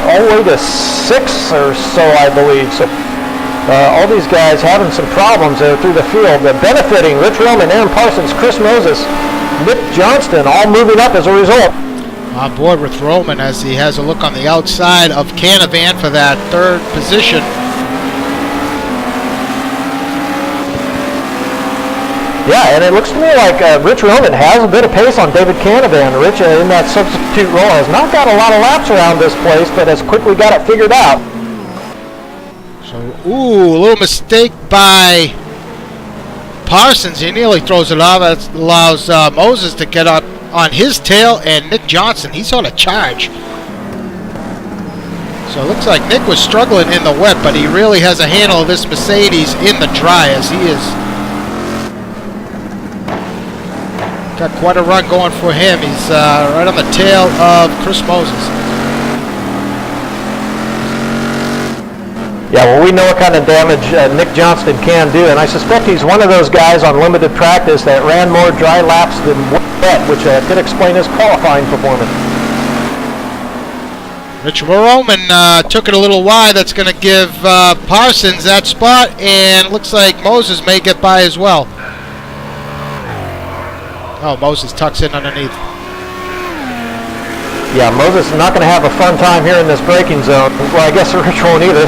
all the way to 6th or so, I believe. So all these guys having some problems there through the field. Benefiting Rich Hromin, Aaron Parsons, Chris Moses, Nick Johnston, all moving up as a result. On board with Hromin as he has a look on the outside of Canavan for that 3rd position. Yeah, and it looks to me like Rich Hromin has a bit of pace on David Canavan. Rich, in that substitute role, has not got a lot of laps around this place, but has quickly got it figured out. So, a little mistake by Parsons. He nearly throws it off. That allows Moses to get up on his tail, and Nick Johnston, he's on a charge. So it looks like Nick was struggling in the wet, but he really has a handle of this Mercedes in the dry, as he is got quite a run going for him. He's right on the tail of Chris Moses. Yeah, well, we know what kind of damage Nick Johnston can do, and I suspect he's one of those guys on limited practice that ran more dry laps than wet, which could explain his qualifying performance. Rich Hromin took it a little wide. That's going to give Parsons that spot, and it looks like Moses may get by as well. Oh, Moses tucks in underneath. Yeah, Moses is not going to have a fun time here in this braking zone. Well, I guess Rich won't either.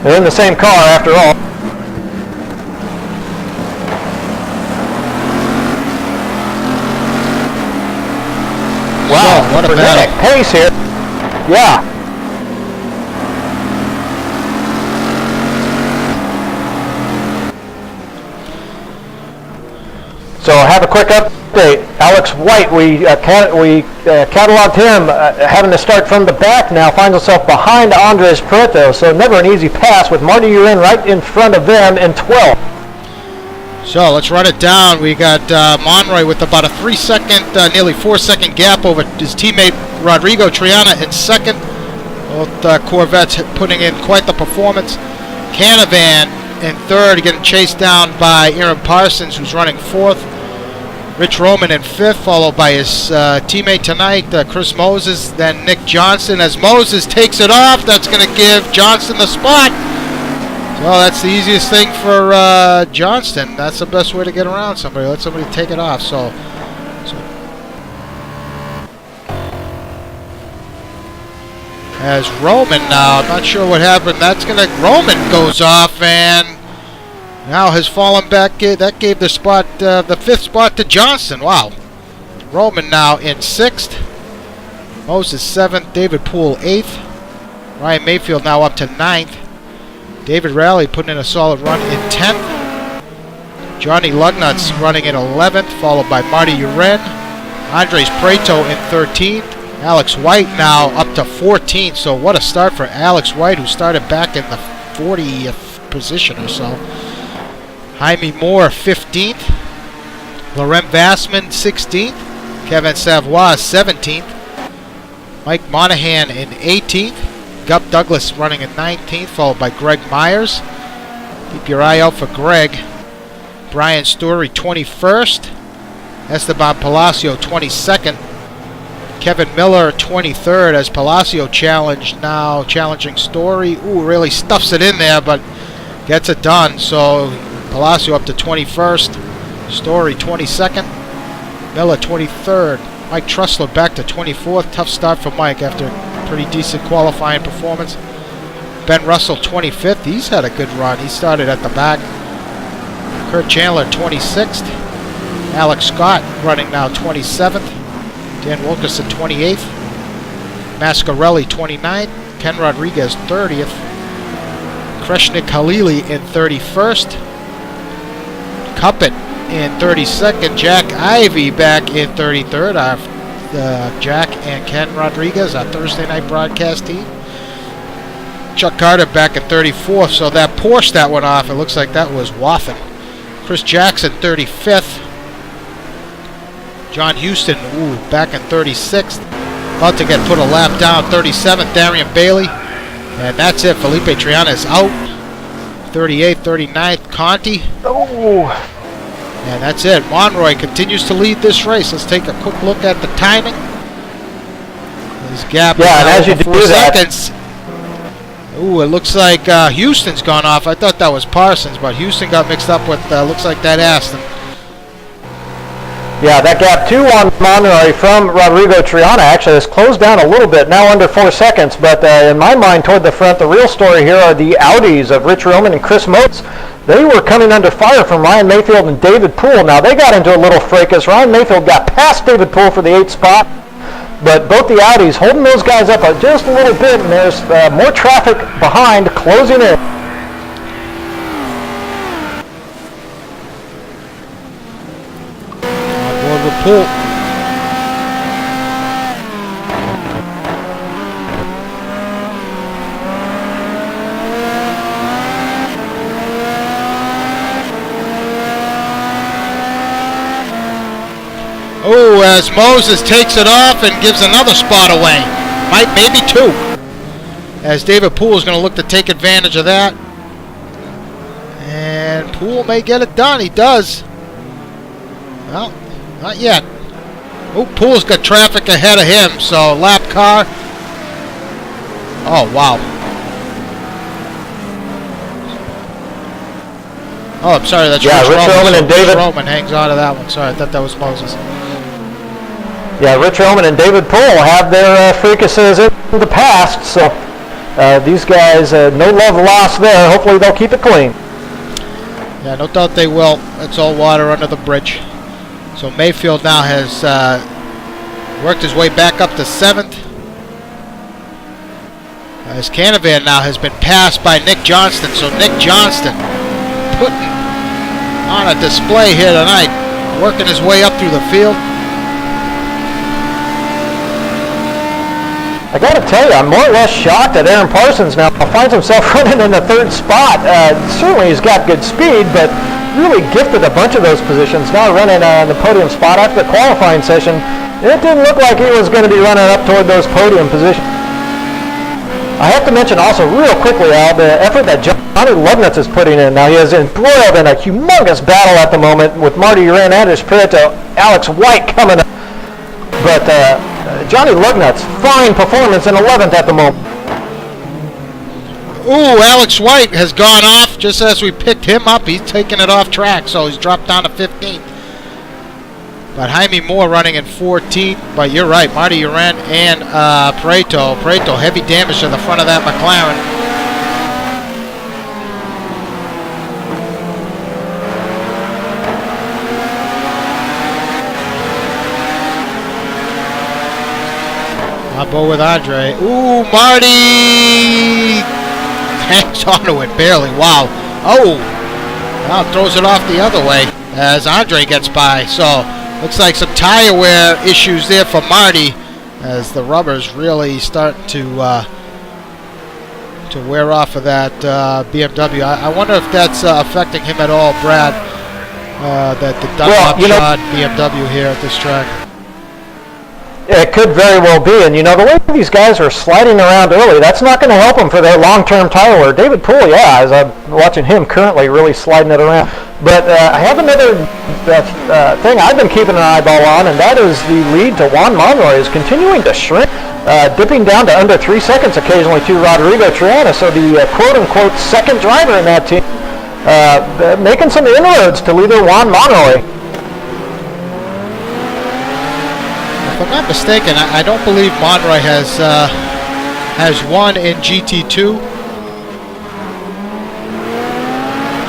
They're in the same car after all. Wow, what a battle. Pace here. Yeah. So have a quick update. Alex White, we cataloged him having to start from the back now, finds himself behind Andres Prieto, so never an easy pass with Marty Urin right in front of them in 12th. So let's run it down. We got Monroy with about a 3-second, nearly 4-second gap over his teammate Rodrigo Triana in second. Both Corvettes putting in quite the performance. Canavan in third, getting chased down by Aaron Parsons, who's running fourth. Rich Hromin in fifth, followed by his teammate tonight, Chris Moses, then Nick Johnston. As Moses takes it off, that's going to give Johnston the spot. So that's the easiest thing for Johnston. That's the best way to get around somebody. Let somebody take it off. So as Hromin now, I'm not sure what happened. That's going to, Hromin goes off and now has fallen back. That gave the spot, the fifth spot to Johnston. Wow. Hromin now in sixth. Moses seventh. David Poel eighth. Ryan Mayfield now up to ninth. David Ralli putting in a solid run in 10th. Johnny Lugnuts running in 11th, followed by Marty Urin. Andres Prieto in 13th. Alex White now up to 14th. So what a start for Alex White, who started back in the 40th position or so. Jaime Mor 15th. Laurent Vassman 16th. Kevin Savole 17th. Mike Monahan in 18th. Gup Douglas running in 19th, followed by Greg Myers. Keep your eye out for Greg. Brian Storey 21st. Esteban Palacio 22nd. Kevin Miller 23rd as Palacio challenging Storey. Ooh, really stuffs it in there, but gets it done. So Palacio up to 21st. Storey 22nd. Miller 23rd. Mike Trussler back to 24th. Tough start for Mike after a pretty decent qualifying performance. Ben Russell 25th. He's had a good run. He started at the back. Kurt Chandler 26th. Alex Scott running now 27th. Dan Wilkerson 28th. Masciarelli 29th. Ken Rodriguez 30th. Kreshnik Khalili in 31st. Cuppett in 32nd. Jack Ivey back in 33rd. Jack and Ken Rodriguez, our Thursday night broadcast team. Chuck Carter back at 34th. So that Porsche that went off, it looks like that was Wathen. Chris Jackson 35th. John Houston, back in 36th. About to get put a lap down. 37th, Darian Bailey. And that's it. Felipe Triana is out. 38th, 39th, Conti. Oh. And that's it. Monroy continues to lead this race. Let's take a quick look at the timing. His gap is and as you over do 4 that, seconds. Ooh, it looks like Houston's gone off. I thought that was Parsons, but Houston got mixed up with, looks like that Aston. Yeah, that gap 2 on Monroy from Rodrigo Triana actually has closed down a little bit, now under 4 seconds. But in my mind, toward the front, the real story here are the Audis of Rich Hromin and Chris Moses. They were coming under fire from Ryan Mayfield and David Poel. Now, they got into a little fracas. Ryan Mayfield got past David Poel for the 8th spot. But both the Audis holding those guys up just a little bit, and there's more traffic behind closing in. Poel. as Moses takes it off and gives another spot away. Maybe 2. As David Poel is going to look to take advantage of that. And Poel may get it done. He does. Well, not yet. Oh, Poole's got traffic ahead of him, so lap car. Oh, wow. Oh, I'm sorry, that's Rich Hromin and David. Hromin hangs on to that one. Sorry, I thought that was Moses. Yeah, Rich Hromin and David Poel have their fricases in the past, so these guys, no love lost there. Hopefully they'll keep it clean. Yeah, no doubt they will. It's all water under the bridge. So Mayfield now has worked his way back up to 7th. As Canavan now has been passed by Nick Johnston. So Nick Johnston putting on a display here tonight, working his way up through the field. I got to tell you, I'm more or less shocked that Aaron Parsons now finds himself running in the 3rd spot. Certainly he's got good speed, but really gifted a bunch of those positions. Now running the podium spot after the qualifying session. It didn't look like he was going to be running up toward those podium positions. I have to mention also real quickly, Al, the effort that Johnny Lugnuts is putting in. Now he is embroiled in a humongous battle at the moment with Marty Uran, Anders Prieto, Alex White coming up. But Johnny Lugnuts, fine performance in 11th at the moment. Ooh, Alex White has gone off just as we picked him up. He's taken it off track, so he's dropped down to 15th. But Jaime Mor running in 14th. But you're right, Marty Uran and Prieto. Prieto, heavy damage to the front of that McLaren. Bo with Andre. Ooh, Marty hangs onto it barely. Wow. Oh, now throws it off the other way as Andre gets by. So looks like some tire wear issues there for Marty as the rubber's really starting to wear off of that BMW. I wonder if that's affecting him at all, Brad. That the Dunlop shod BMW here at this track. It could very well be, and the way these guys are sliding around early, that's not going to help them for their long-term tire wear. David Poel, yeah, as I'm watching him currently really sliding it around. But I have another thing I've been keeping an eyeball on, and that is the lead to Juan Monroy is continuing to shrink, dipping down to under 3 seconds occasionally to Rodrigo Triana, so the quote-unquote second driver in that team making some inroads to leader Juan Monroy. If I'm not mistaken, I don't believe Monroy has won in GT2.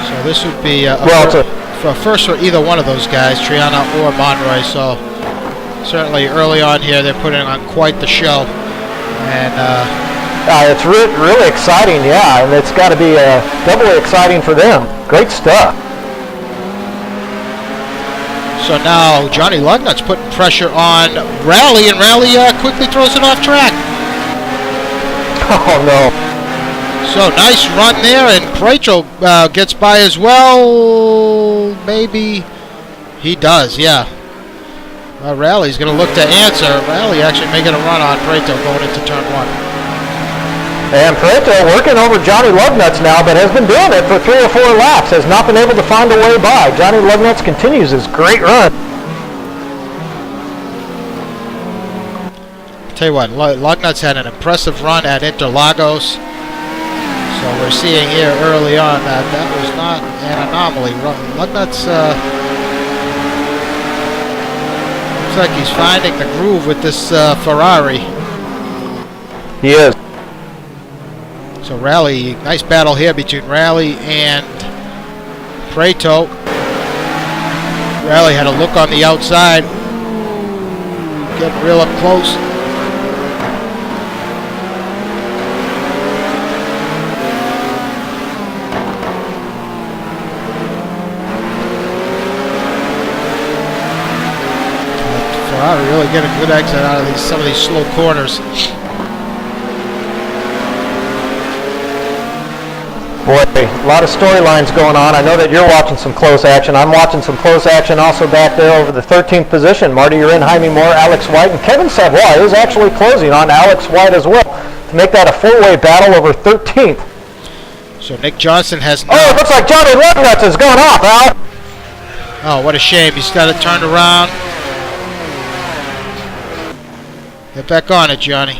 So this would be a first for either one of those guys, Triana or Monroy. So certainly early on here, they're putting on quite the show. And it's really exciting, yeah, and it's got to be doubly exciting for them. Great stuff. So now Johnny Lugnut's putting pressure on Ralli, and Ralli quickly throws it off track. Oh, no. So nice run there, and Prieto gets by as well. Maybe he does, yeah. Ralli's going to look to answer. Ralli actually making a run on Prieto going into turn 1. And Prieto working over Johnny Lugnuts now, but has been doing it for 3 or 4 laps. Has not been able to find a way by. Johnny Lugnuts continues his great run. Tell you what, Lugnuts had an impressive run at Interlagos. So we're seeing here early on that was not an anomaly. Lugnuts looks like he's finding the groove with this Ferrari. He is. So Ralli, nice battle here between Ralli and Prieto. Ralli had a look on the outside. Getting real up close. Ferrari really getting a good exit out of some of these slow corners. Boy, a lot of storylines going on. I know that you're watching some close action. I'm watching some close action also back there over the 13th position. Marty Urin, Jaime Mor, Alex White, and Kevin Savole is actually closing on Alex White as well to make that a four-way battle over 13th. So Nick Johnston has no... Oh, it looks like Johnny Lugnuts is going off, Al. Oh, what a shame. He's got it turned around. Get back on it, Johnny.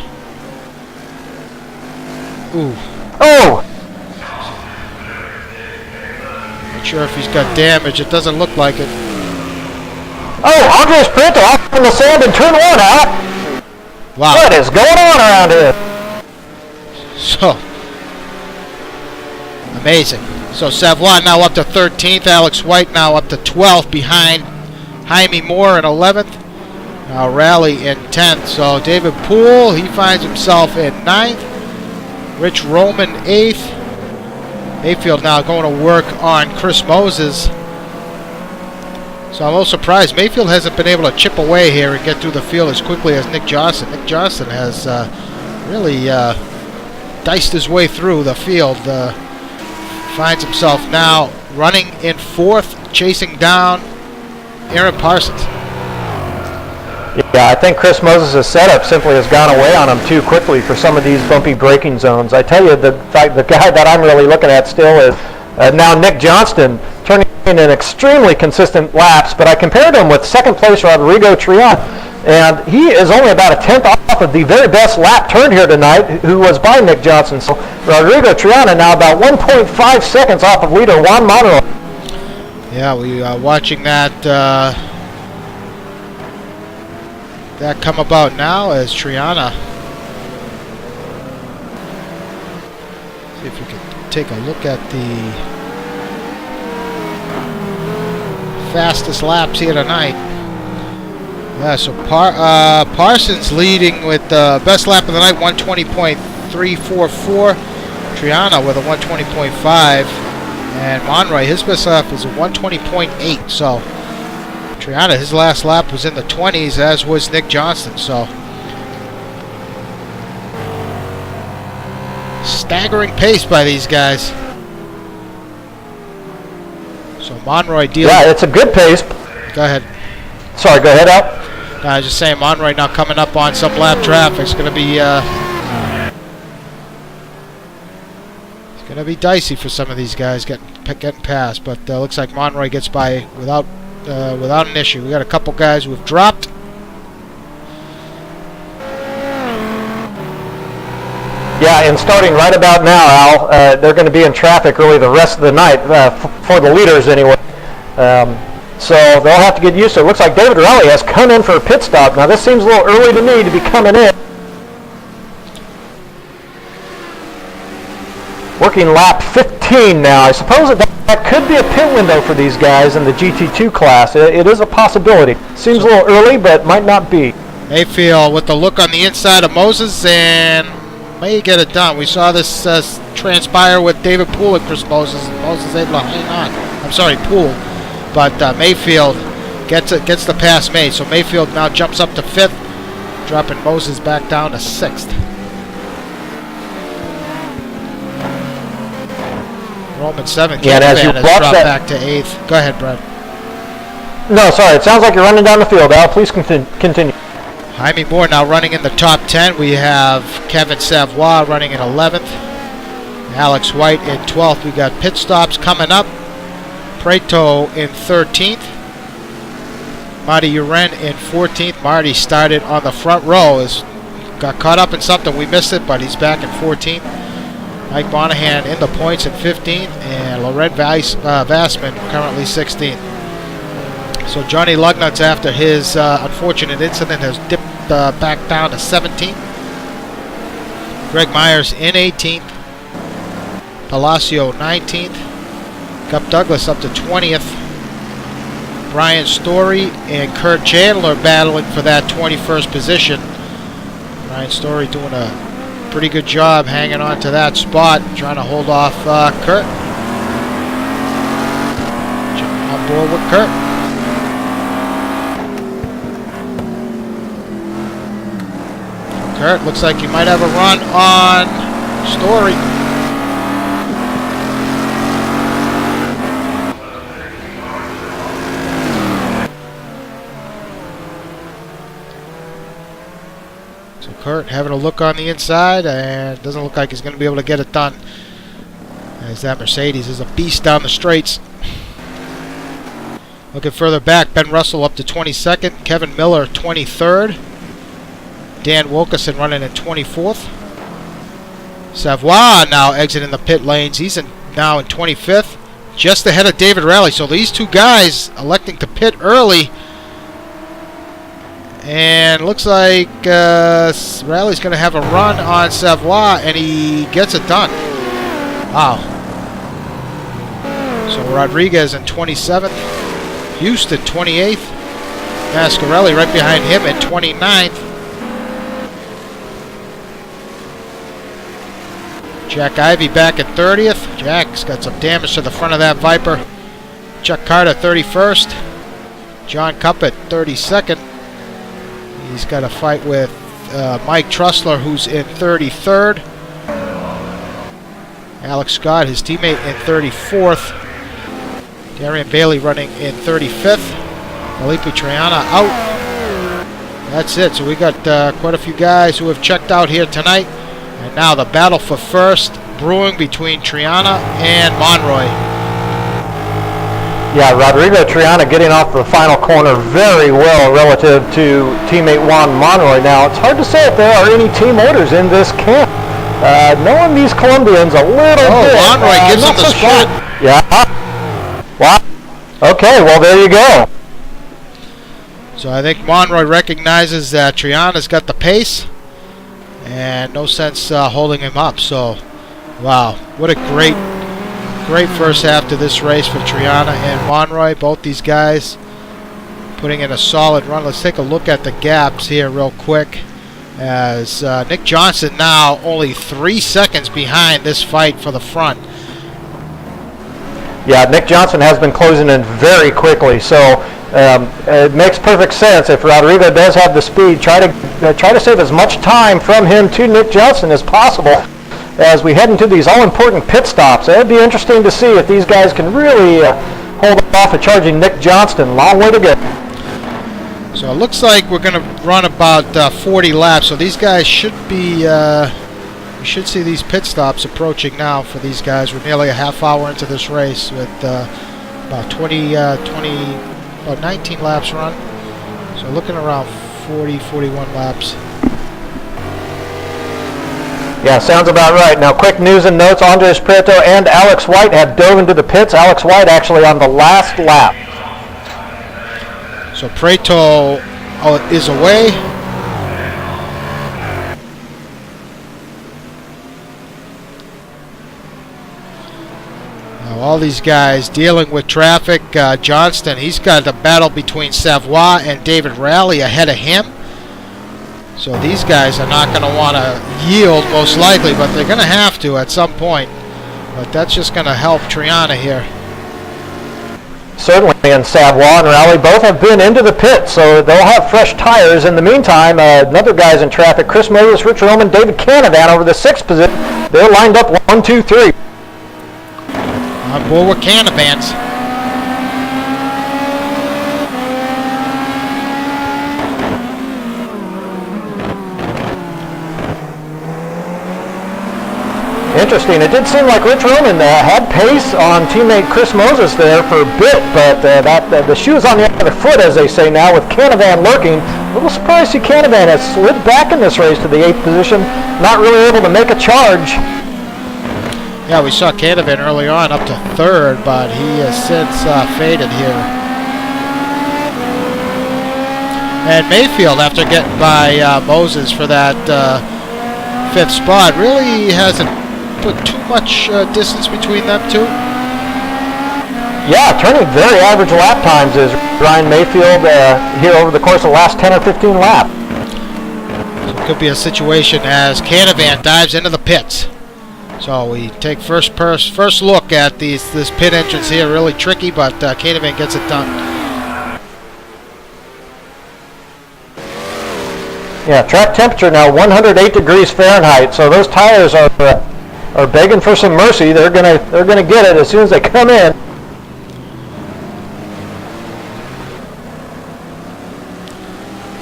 Ooh. Oh! Not sure if he's got damage. It doesn't look like it. Oh, Andres Prieto off in the sand in turn one, Al. Wow. What is going on around here? So, amazing. So Savole now up to 13th. Alex White now up to 12th behind Jaime Mor in 11th. Now Ralli in 10th. So David Poel, he finds himself in 9th. Rich Hromin 8th. Mayfield now going to work on Chris Moses. So I'm a little surprised. Mayfield hasn't been able to chip away here and get through the field as quickly as Nick Johnston. Nick Johnston has really diced his way through the field. Finds himself now running in 4th, chasing down Aaron Parsons. Yeah, I think Chris Moses' setup simply has gone away on him too quickly for some of these bumpy braking zones. I tell you, the guy that I'm really looking at still is now Nick Johnston, turning in extremely consistent laps, but I compared him with second place Rodrigo Triana, and he is only about a 10th off of the very best lap turned here tonight, who was by Nick Johnston. So Rodrigo Triana now about 1.5 seconds off of leader Juan Monroy. Yeah, we are watching that come about now as Triana. See if we can take a look at the fastest laps here tonight. Yeah, so Parsons leading with the best lap of the night, 120.344. Triana with a 120.5. And Monroy, his best lap is a 120.8. So Triana, his last lap was in the 20s, as was Nick Johnston. So staggering pace by these guys. So Monroy dealing. Yeah, it's a good pace. Go ahead. Sorry, go ahead, Al. No, I was just saying, Monroy now coming up on some lap traffic. It's going to be dicey for some of these guys getting past. But looks like Monroy gets by without an issue. We got a couple guys who have dropped. Yeah, and starting right about now, Al, they're going to be in traffic really the rest of the night, for the leaders anyway. So they'll have to get used to it. Looks like David Ralli has come in for a pit stop. Now this seems a little early to me to be coming in. Working lap 15 now. I suppose that could be a pit window for these guys in the GT2 class. It is a possibility. Seems a little early, but might not be. Mayfield with the look on the inside of Moses and may get it done. We saw this transpire with David Poel and Chris Moses. Moses able to hang on. I'm sorry, Poel. But Mayfield gets the pass made. So Mayfield now jumps up to 5th, dropping Moses back down to 6th. Roman 7th. Yeah, and as you has watch dropped that back to 8th. Go ahead, Brad. No, sorry. It sounds like you're running down the field, Al. Please continue. Jaime Mor now running in the top 10. We have Kevin Savole running in 11th. Alex White in 12th. We got pit stops coming up. Prieto in 13th. Marty Urin in 14th. Marty started on the front row. Got caught up in something. We missed it, but he's back in 14th. Mike Monahan in the points at 15th. And Loren Vassman currently 16th. So Johnny Lugnuts, after his unfortunate incident, has dipped back down to 17th. Greg Myers in 18th. Palacio 19th. Gup Douglas up to 20th. Brian Storey and Kurtis Chandler battling for that 21st position. Brian Storey doing a pretty good job hanging on to that spot, trying to hold off Kurt. On board with Kurt. Kurt looks like he might have a run on Storey. Kurt having a look on the inside, and it doesn't look like he's going to be able to get it done, as that Mercedes is a beast down the straights. Looking further back, Ben Russell up to 22nd, Kevin Miller 23rd, Dan Wilkerson running in 24th. Savoie now exiting the pit lanes. He's now in 25th, just ahead of David Ralli. So these two guys electing to pit early. And looks like Ralli's going to have a run on Savoie, and he gets it done. Wow. So Rodriguez in 27th, Houston 28th, Masciarelli right behind him in 29th. Jack Ivey back at 30th. Jack's got some damage to the front of that Viper. Chuck Carter 31st. John Cuppett 32nd. He's got a fight with Mike Trussler, who's in 33rd. Alex Scott, his teammate, in 34th. Darian Bailey running in 35th. Felipe Triana out. That's it. So we got quite a few guys who have checked out here tonight. And now the battle for first brewing between Triana and Monroy. Yeah, Rodrigo Triana getting off the final corner very well relative to teammate Juan Monroy. Now, it's hard to say if there are any team orders in this camp. Knowing these Colombians a little bit. Monroy gives him the spot. Sure. Yeah. Wow. Okay, well, there you go. So I think Monroy recognizes that Triana's got the pace. And no sense holding him up. So, wow, what a great first half to this race for Triana and Monroy. Both these guys putting in a solid run. Let's take a look at the gaps here real quick. As Nick Johnston now only 3 seconds behind this fight for the front. Yeah, Nick Johnston has been closing in very quickly. So it makes perfect sense. If Rodrigo does have the speed, try to save as much time from him to Nick Johnston as possible as we head into these all-important pit stops. It'd be interesting to see if these guys can really hold off of charging Nick Johnston. Long way to go. So it looks like we're going to run about 40 laps. So these guys should be, we should see these pit stops approaching now for these guys. We're nearly a half hour into this race with about 19 laps run. So looking around 40, 41 laps. Yeah, sounds about right. Now, quick news and notes. Andres Prieto and Alex White have dove into the pits. Alex White actually on the last lap. So Prieto is away. Now all these guys dealing with traffic. Johnston, he's got the battle between Savoie and David Ralli ahead of him. So these guys are not going to want to yield most likely, but they're going to have to at some point. But that's just going to help Triana here. Certainly, and Savoie and Ralli both have been into the pit, so they'll have fresh tires. In the meantime, another guy's in traffic. Chris Moses, Rich Hromin, David Canavan over the 6th position. They're lined up 1, 2, 3. On board with Canavans. Interesting. It did seem like Rich Hromin had pace on teammate Chris Moses there for a bit, but the shoe's on the other foot, as they say now, with Canavan lurking. A little surprised to see Canavan has slid back in this race to the 8th position, not really able to make a charge. Yeah, we saw Canavan early on up to 3rd, but he has since faded here. And Mayfield, after getting by Moses for that 5th spot, really hasn't put too much distance between them two. Yeah, turning very average lap times is Ryan Mayfield here over the course of the last 10 or 15 laps. So it could be a situation as Canavan dives into the pits. So we take first look at this pit entrance here. Really tricky, but Canavan gets it done. Yeah, track temperature now 108 degrees Fahrenheit. So those tires are begging for some mercy. They're gonna get it as soon as they come in.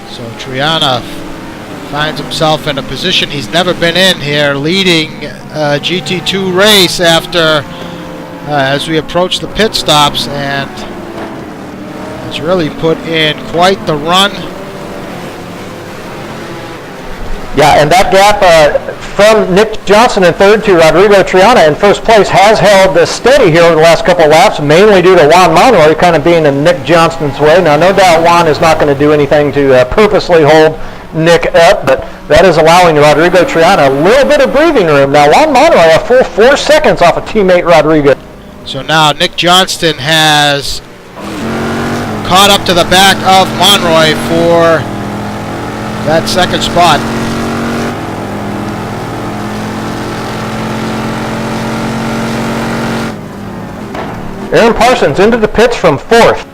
So Triana finds himself in a position he's never been in here, leading a GT2 race after as we approach the pit stops, and has really put in quite the run. Yeah, and that gap from Nick Johnston in third to Rodrigo Triana in first place has held steady here over the last couple of laps, mainly due to Juan Monroy kind of being in Nick Johnston's way. Now, no doubt Juan is not going to do anything to purposely hold Nick up, but that is allowing Rodrigo Triana a little bit of breathing room. Now, Juan Monroy a full 4 seconds off of teammate Rodrigo. So now Nick Johnston has caught up to the back of Monroy for that second spot. Aaron Parsons into the pits from 4th.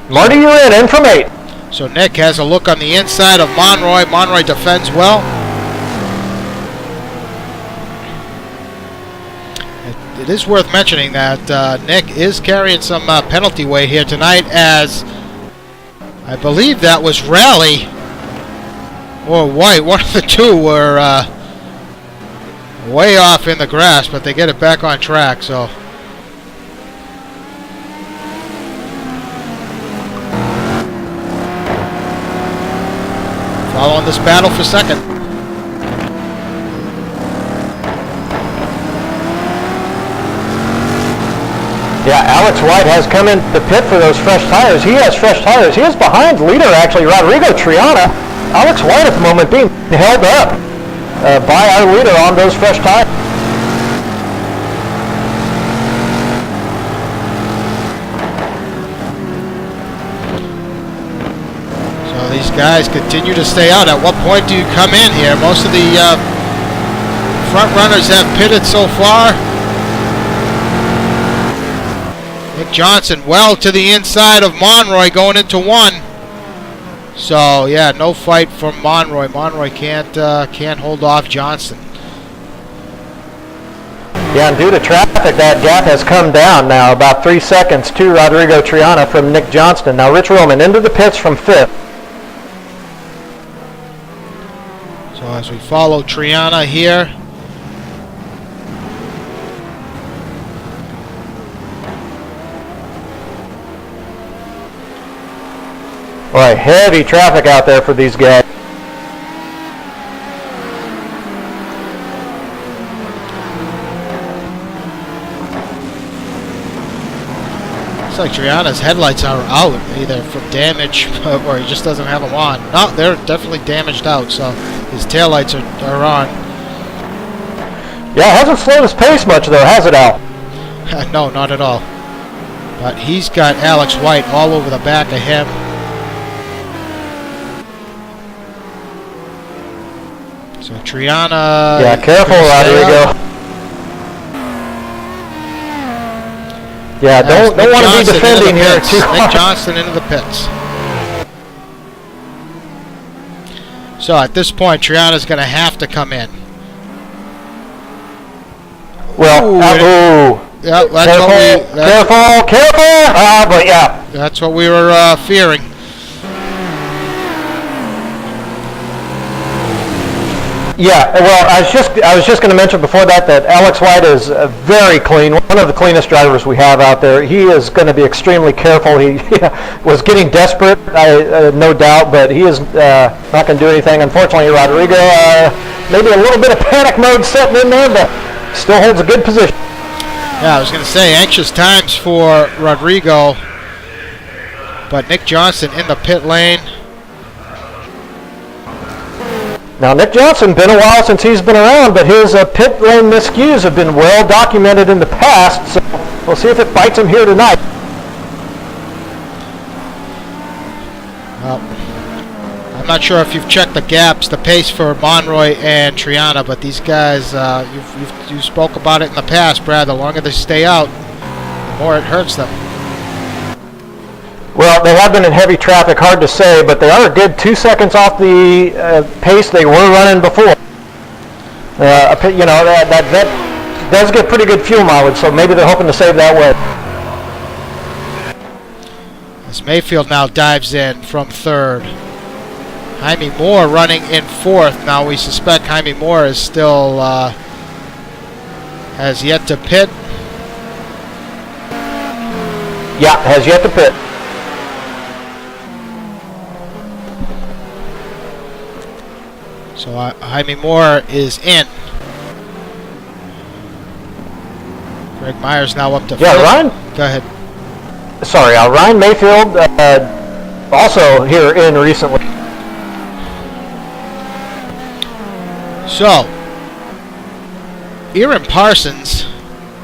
Marty, you're in from 8th. So Nick has a look on the inside of Monroy. Monroy defends well. It is worth mentioning that Nick is carrying some penalty weight here tonight, as I believe that was Ralli or White. One of the two were way off in the grass, but they get it back on track. So following this battle for second. Yeah, Alex White has come in the pit for those fresh tires. He has fresh tires. He is behind leader, actually, Rodrigo Triana. Alex White at the moment being held up by our leader on those fresh tires. So these guys continue to stay out. At what point do you come in here? Most of the front runners have pitted so far. Nick Johnston well to the inside of Monroy going into 1. So yeah, no fight from Monroy. Monroy can't hold off Johnston. Yeah, and due to traffic, that gap has come down now about 3 seconds to Rodrigo Triana from Nick Johnston. Now Rich Hromin into the pits from 5th. So as we follow Triana here. All right, heavy traffic out there for these guys. Looks like Triana's headlights are out, either from damage or he just doesn't have them on. No, they're definitely damaged out, so his taillights are on. Yeah, it hasn't slowed his pace much though, has it, Al? No, not at all. But he's got Alex White all over the back of him. So Triana... Yeah, careful, Rodrigo. Yeah, don't want to be defending here too hard. Nick Johnston into the pits. So at this point, Triana's going to have to come in. Well, yeah, careful. But yeah. That's what we were fearing. Yeah, well, I was just going to mention before that Alex White is very clean, one of the cleanest drivers we have out there. He is going to be extremely careful. He was getting desperate, no doubt, but he is not going to do anything. Unfortunately, Rodrigo, maybe a little bit of panic mode setting in there, but still holds a good position. Yeah, I was going to say anxious times for Rodrigo, but Nick Johnston in the pit lane. Now, Nick Johnston, been a while since he's been around, but his pit lane miscues have been well documented in the past, so we'll see if it bites him here tonight. Well, I'm not sure if you've checked the gaps, the pace for Monroy and Triana, but these guys, you spoke about it in the past, Brad. The longer they stay out, the more it hurts them. Well, they have been in heavy traffic, hard to say, but they are a good 2 seconds off the pace they were running before. You know, that does get pretty good fuel mileage, so maybe they're hoping to save that way. As Mayfield now dives in from third. Jaime Mor running in 4th. Now we suspect Jaime Mor is still has yet to pit. Yeah, has yet to pit. So Jaime Mor is in. Greg Myers now up to 5th. Yeah, Ryan. Go ahead. Sorry, Ryan Mayfield also here in recently. So, Aaron Parsons,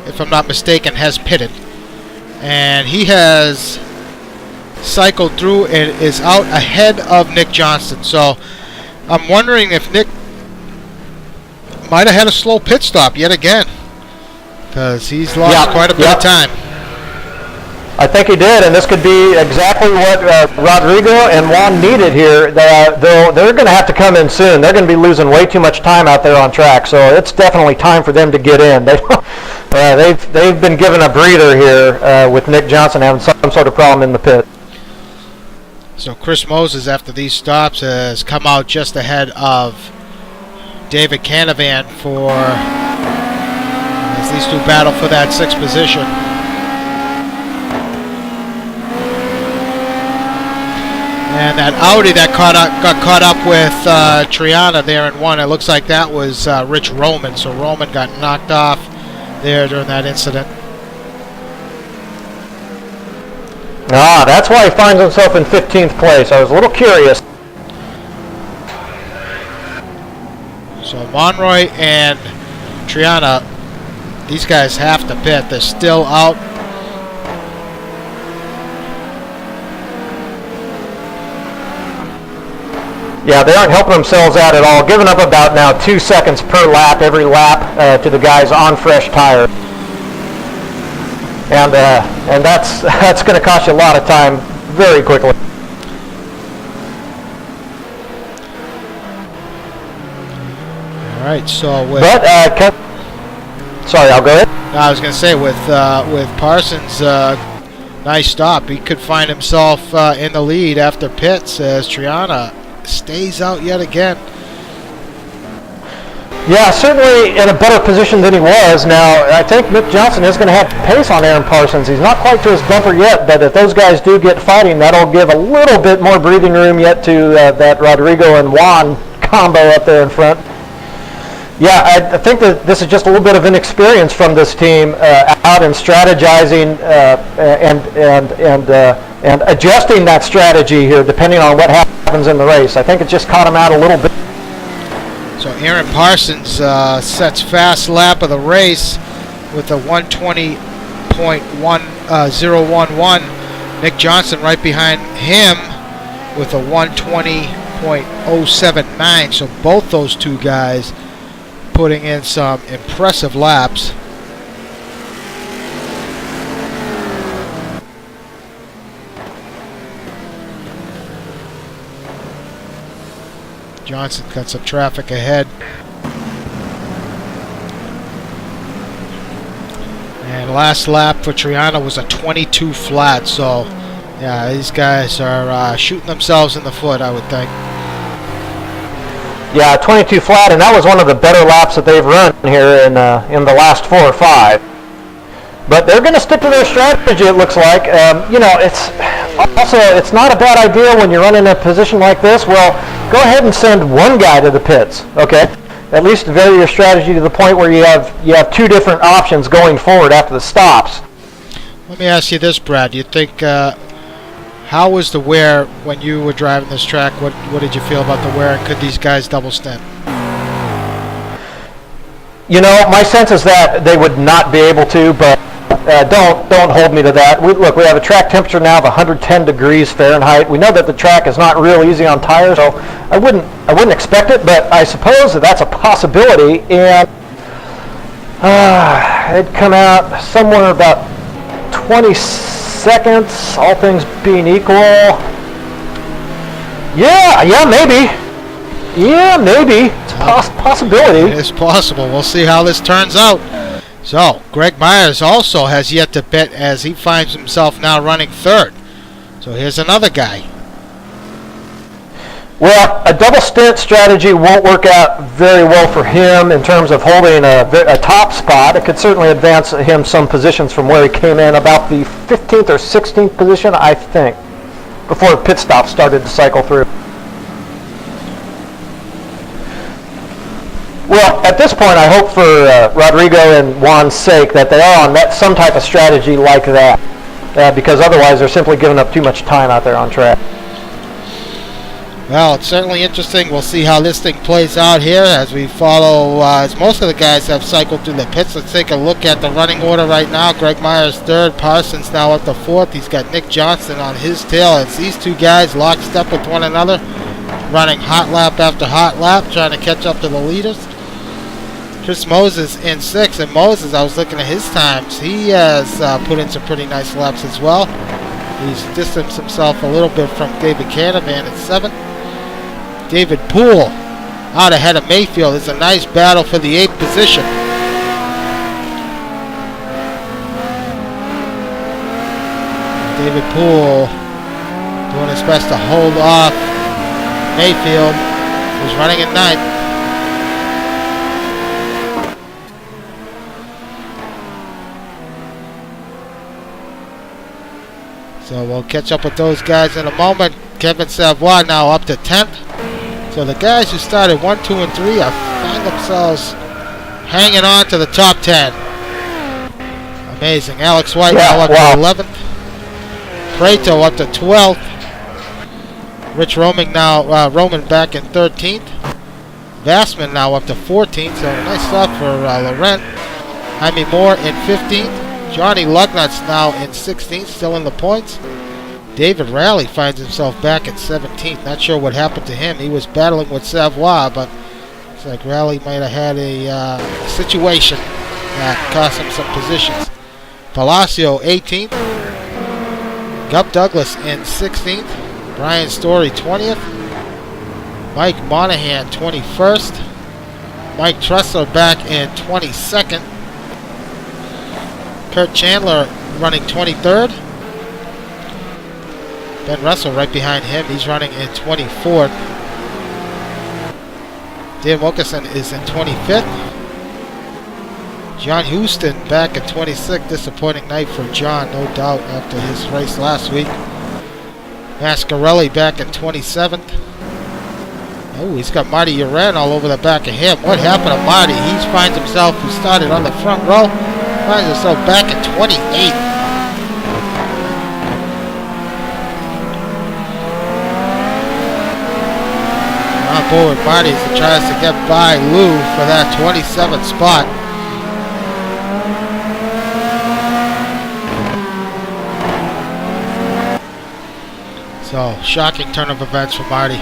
if I'm not mistaken, has pitted. And he has cycled through and is out ahead of Nick Johnston. So, I'm wondering if Nick might have had a slow pit stop yet again. Because he's lost quite a bit of time. I think he did, and this could be exactly what Rodrigo and Juan needed here. Though they're going to have to come in soon. They're going to be losing way too much time out there on track, so it's definitely time for them to get in. They've been given a breather here with Nick Johnston having some sort of problem in the pit. So Chris Moses, after these stops, has come out just ahead of David Canavan as these two battle for that 6th position. And that Audi that got caught up with Triana there in 1, it looks like that was Rich Hromin. So Hromin got knocked off there during that incident. That's why he finds himself in 15th place. I was a little curious. So Monroy and Triana, these guys have to pit. They're still out. Yeah, they aren't helping themselves out at all. Giving up about now 2 seconds per lap, every lap to the guys on fresh tires. And that's going to cost you a lot of time very quickly. All right, so with sorry, I'll go ahead. I was going to say with Parsons, nice stop. He could find himself in the lead after pits as Triana stays out yet again. Yeah, certainly in a better position than he was. Now, I think Nick Johnston is going to have pace on Aaron Parsons. He's not quite to his bumper yet, but if those guys do get fighting, that'll give a little bit more breathing room yet to that Rodrigo and Juan combo up there in front. Yeah, I think that this is just a little bit of inexperience from this team out and strategizing and adjusting that strategy here depending on what happens in the race. I think it just caught him out a little bit. So Aaron Parsons sets fast lap of the race with a 120.1011. Nick Johnston right behind him with a 120.079. So both those two guys putting in some impressive laps. Johnston got some traffic ahead. And last lap for Triana was a 22 flat, so yeah, these guys are shooting themselves in the foot, I would think. Yeah, 22 flat, and that was one of the better laps that they've run here in the last 4 or 5. But they're going to stick to their strategy, it looks like. It's not a bad idea when you're running a position like this. Well, go ahead and send one guy to the pits, okay? At least vary your strategy to the point where you have 2 different options going forward after the stops. Let me ask you this, Brad. Do you think how was the wear when you were driving this track? What did you feel about the wear, and could these guys double stint? You know, my sense is that they would not be able to, but don't hold me to that. Look, we have a track temperature now of 110 degrees Fahrenheit. We know that the track is not real easy on tires, so I wouldn't expect it, but I suppose that that's a possibility. And it'd come out somewhere about 20 seconds, all things being equal. Yeah, maybe. Yeah, maybe. It's a possibility. It's possible. We'll see how this turns out. So, Greg Myers also has yet to pit as he finds himself now running 3rd. So here's another guy. Well, a double stint strategy won't work out very well for him in terms of holding a top spot. It could certainly advance him some positions from where he came in, about the 15th or 16th position, I think, before the pit stop started to cycle through. Well, at this point, I hope for Rodrigo and Juan's sake that they are on some type of strategy like that, because otherwise they're simply giving up too much time out there on track. Well, it's certainly interesting. We'll see how this thing plays out here as we follow, as most of the guys have cycled through the pits. Let's take a look at the running order right now. Greg Myers third, Parsons now up to fourth. He's got Nick Johnston on his tail. It's these two guys lockstep with one another, running hot lap after hot lap, trying to catch up to the leaders. Chris Moses in sixth, and Moses, I was looking at his times. He has put in some pretty nice laps as well. He's distanced himself a little bit from David Canavan at seventh. David Poel out ahead of Mayfield. It's a nice battle for the 8th position. David Poel doing his best to hold off Mayfield, who's running at 9th. So we'll catch up with those guys in a moment. Kevin Savole now up to 10th. So the guys who started 1, 2, and 3 find themselves hanging on to the top 10. Amazing. Alex White now up to 11th. Prieto up to 12th. Rich Hromin now Hromin back in 13th. Vassman now up to 14th. So nice stuff for Laurent. Jaime Mor in 15th. Johnny Lugnuts now in 16th, still in the points. David Ralli finds himself back at 17th. Not sure what happened to him. He was battling with Savole, but it's like Ralli might have had a situation that cost him some positions. Palacio 18th. Gup Douglas in 16th. Brian Storey 20th. Mike Monahan 21st. Mike Tressler back in 22nd. Kurtis Chandler running 23rd. Ben Russell right behind him. He's running in 24th. Dan Wilkerson is in 25th. John Houston back at 26th. Disappointing night for John, no doubt, after his race last week. Masciarelli back at 27th. Oh, he's got Marty Uren all over the back of him. What happened to Marty? He finds himself, who started on the front row, finds himself back at 28th. Forward Marty as he tries to get by Lou for that 27th spot. So, shocking turn of events for Marty.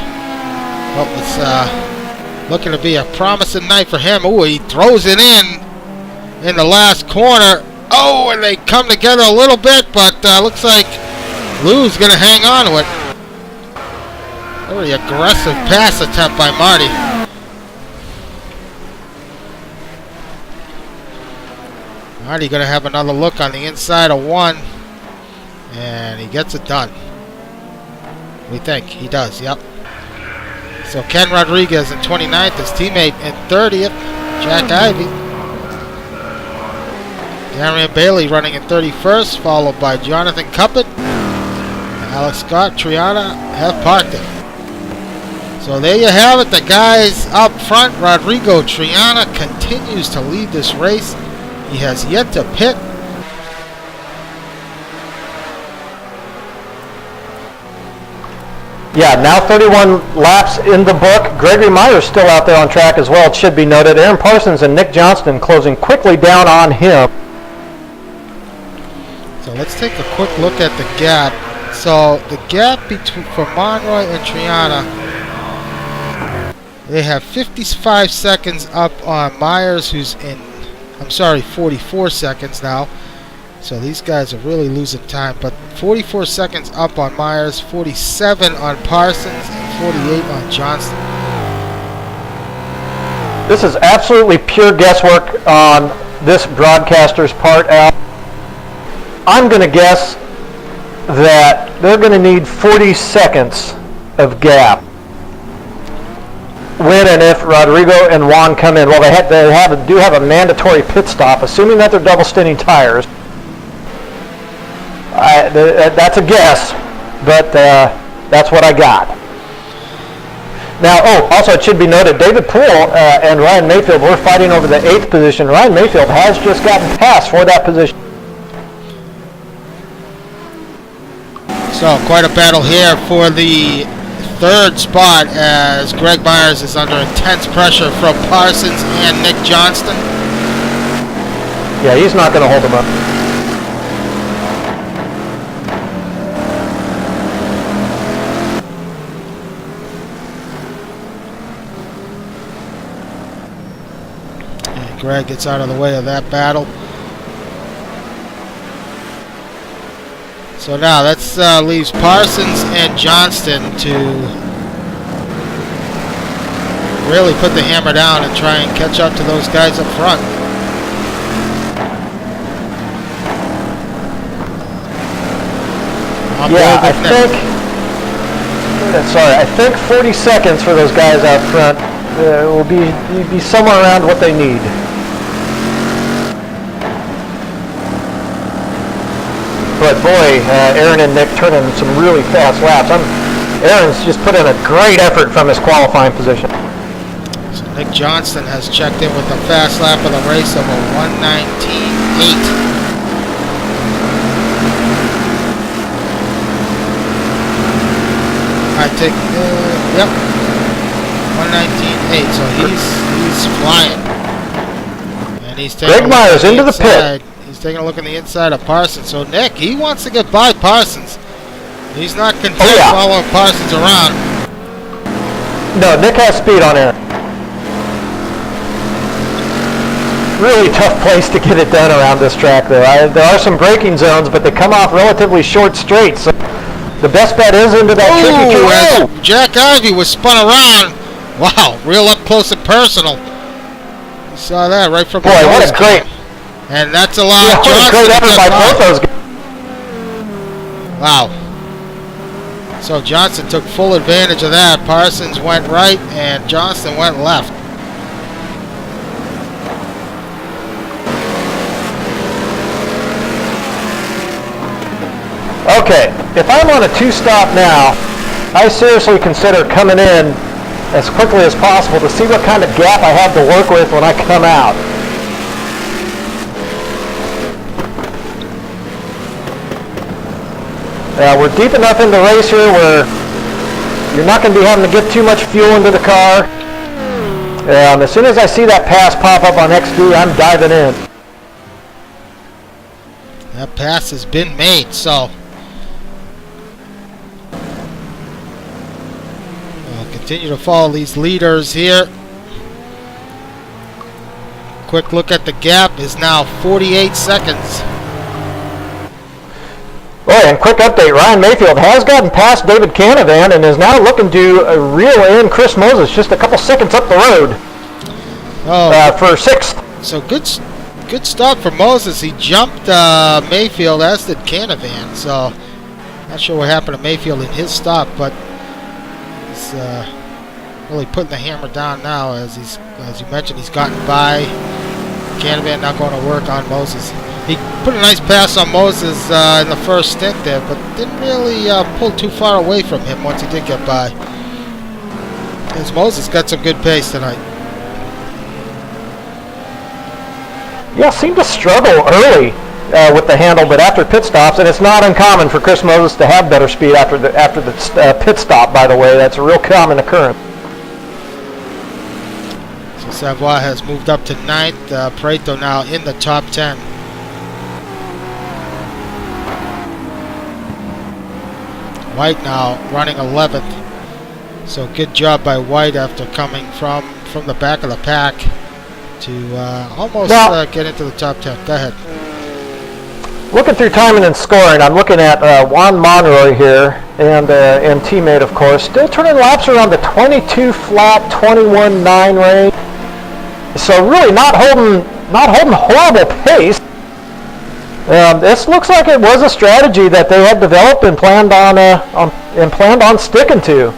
Well, it's looking to be a promising night for him. Oh, he throws it in the last corner. Oh, and they come together a little bit, but looks like Lou's going to hang on to it. Very aggressive pass attempt by Marty. Marty going to have another look on the inside of one, and he gets it done. We think he does, yep. So Ken Rodriguez in 29th, his teammate in 30th, Jack Ivey. Darian Bailey running in 31st, followed by Jonathan Cuppett. Alex Scott, Triana have parked it. So there you have it, the guys up front. Rodrigo Triana continues to lead this race. He has yet to pit. Yeah, now 31 laps in the book. Gregory Myers still out there on track as well, it should be noted. Aaron Parsons and Nick Johnston closing quickly down on him. So let's take a quick look at the gap. So the gap between for Monroy and Triana, they have 55 seconds up on Myers, who's in, 44 seconds now. So these guys are really losing time. But 44 seconds up on Myers, 47 on Parsons, and 48 on Johnston. This is absolutely pure guesswork on this broadcaster's part, Al. I'm going to guess that they're going to need 40 seconds of gap when and if Rodrigo and Juan come in. Well, they do have a mandatory pit stop, assuming that they're double stinting tires. That's a guess, but that's what I got. Now, also it should be noted, David Poel and Ryan Mayfield were fighting over the 8th position. Ryan Mayfield has just gotten passed for that position. So quite a battle here for the 3rd spot as Greg Myers is under intense pressure from Parsons and Nick Johnston. Yeah, he's not going to hold him up. And Greg gets out of the way of that battle. So now that leaves Parsons and Johnston to really put the hammer down and try and catch up to those guys up front. Yeah, I think 40 seconds for those guys out front will be somewhere around what they need. But boy, Aaron and Nick turning some really fast laps. Aaron's just put in a great effort from his qualifying position. So Nick Johnston has checked in with a fast lap of the race of a 1:19.8. I take, yep, 1:19.8. So he's flying, and he's taking Greg Myers into the pit. He's taking a look in the inside of Parsons. So Nick, he wants to get by Parsons. He's not content following Parsons around. No, Nick has speed on Aaron. Really tough place to get it done around this track, though. There are some braking zones, but they come off relatively short straights. So the best bet is into that tricky terrain. Jack Ivy was spun around. Wow, real up close and personal. You saw that right from boy. What a great. And that's allowed Johnston great to effort get by by. both those guys. Wow. So Johnston took full advantage of that. Parsons went right and Johnston went left. Okay, if I'm on a 2-stop now, I seriously consider coming in as quickly as possible to see what kind of gap I have to work with when I come out. We're deep enough in the race here where you're not going to be having to get too much fuel into the car. As soon as I see that pass pop up on XD, I'm diving in. That pass has been made, so we'll continue to follow these leaders here. Quick look at the gap is now 48 seconds. Oh, and quick update, Ryan Mayfield has gotten past David Canavan and is now looking to reel in Chris Moses just a couple seconds up the road for 6th. So good stop for Moses. He jumped Mayfield, as did Canavan. So not sure what happened to Mayfield in his stop, but he's really putting the hammer down now. As you mentioned, he's gotten by Canavan, not going to work on Moses. He put a nice pass on Moses in the first stint there, but didn't really pull too far away from him once he did get by. As Moses got some good pace tonight. Yeah, seemed to struggle early with the handle, but after pit stops, and it's not uncommon for Chris Moses to have better speed after the pit stop, by the way. That's a real common occurrence. So Savole has moved up to 9th. Prieto now in the top 10. White now running 11th. So good job by White after coming from the back of the pack to almost get into the top 10. Go ahead. Looking through timing and scoring, I'm looking at Juan Monroy here and teammate, of course, still turning laps around the 22 flat, 21.9 range. So really not holding horrible pace. This looks like it was a strategy that they had developed and planned on sticking to.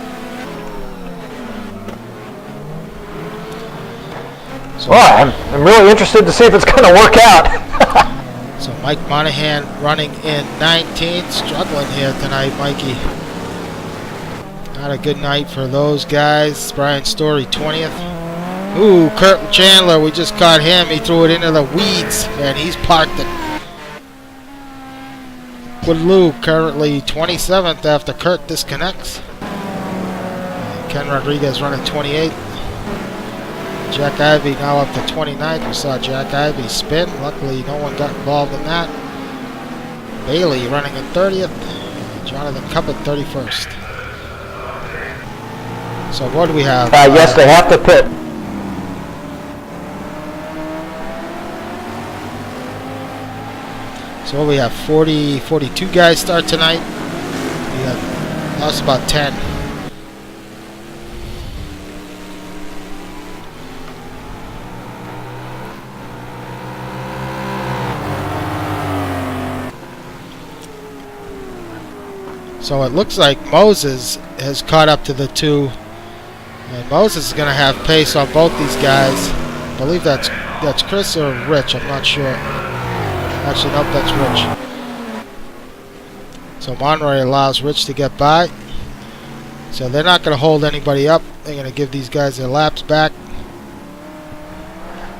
So, well, I'm really interested to see if it's going to work out. so Mike Monahan running in 19th, struggling here tonight, Mikey. Not a good night for those guys. Brian Storey 20th. Ooh, Kurtis Chandler, we just caught him. He threw it into the weeds, and he's parked it. Woodloo currently 27th after Kurt disconnects. Ken Rodriguez running 28th. Jack Ivey now up to 29th. We saw Jack Ivey spin. Luckily, no one got involved in that. Bailey running in 30th. Jonathan Cuppett 31st. So what do we have? Yes, they have to pit. So we have 42 guys start tonight. We have lost about 10. So it looks like Moses has caught up to the two. And Moses is going to have pace on both these guys. I believe that's Chris or Rich. I'm not sure. Actually, nope, that's Rich. So Monroy allows Rich to get by. So they're not going to hold anybody up. They're going to give these guys their laps back.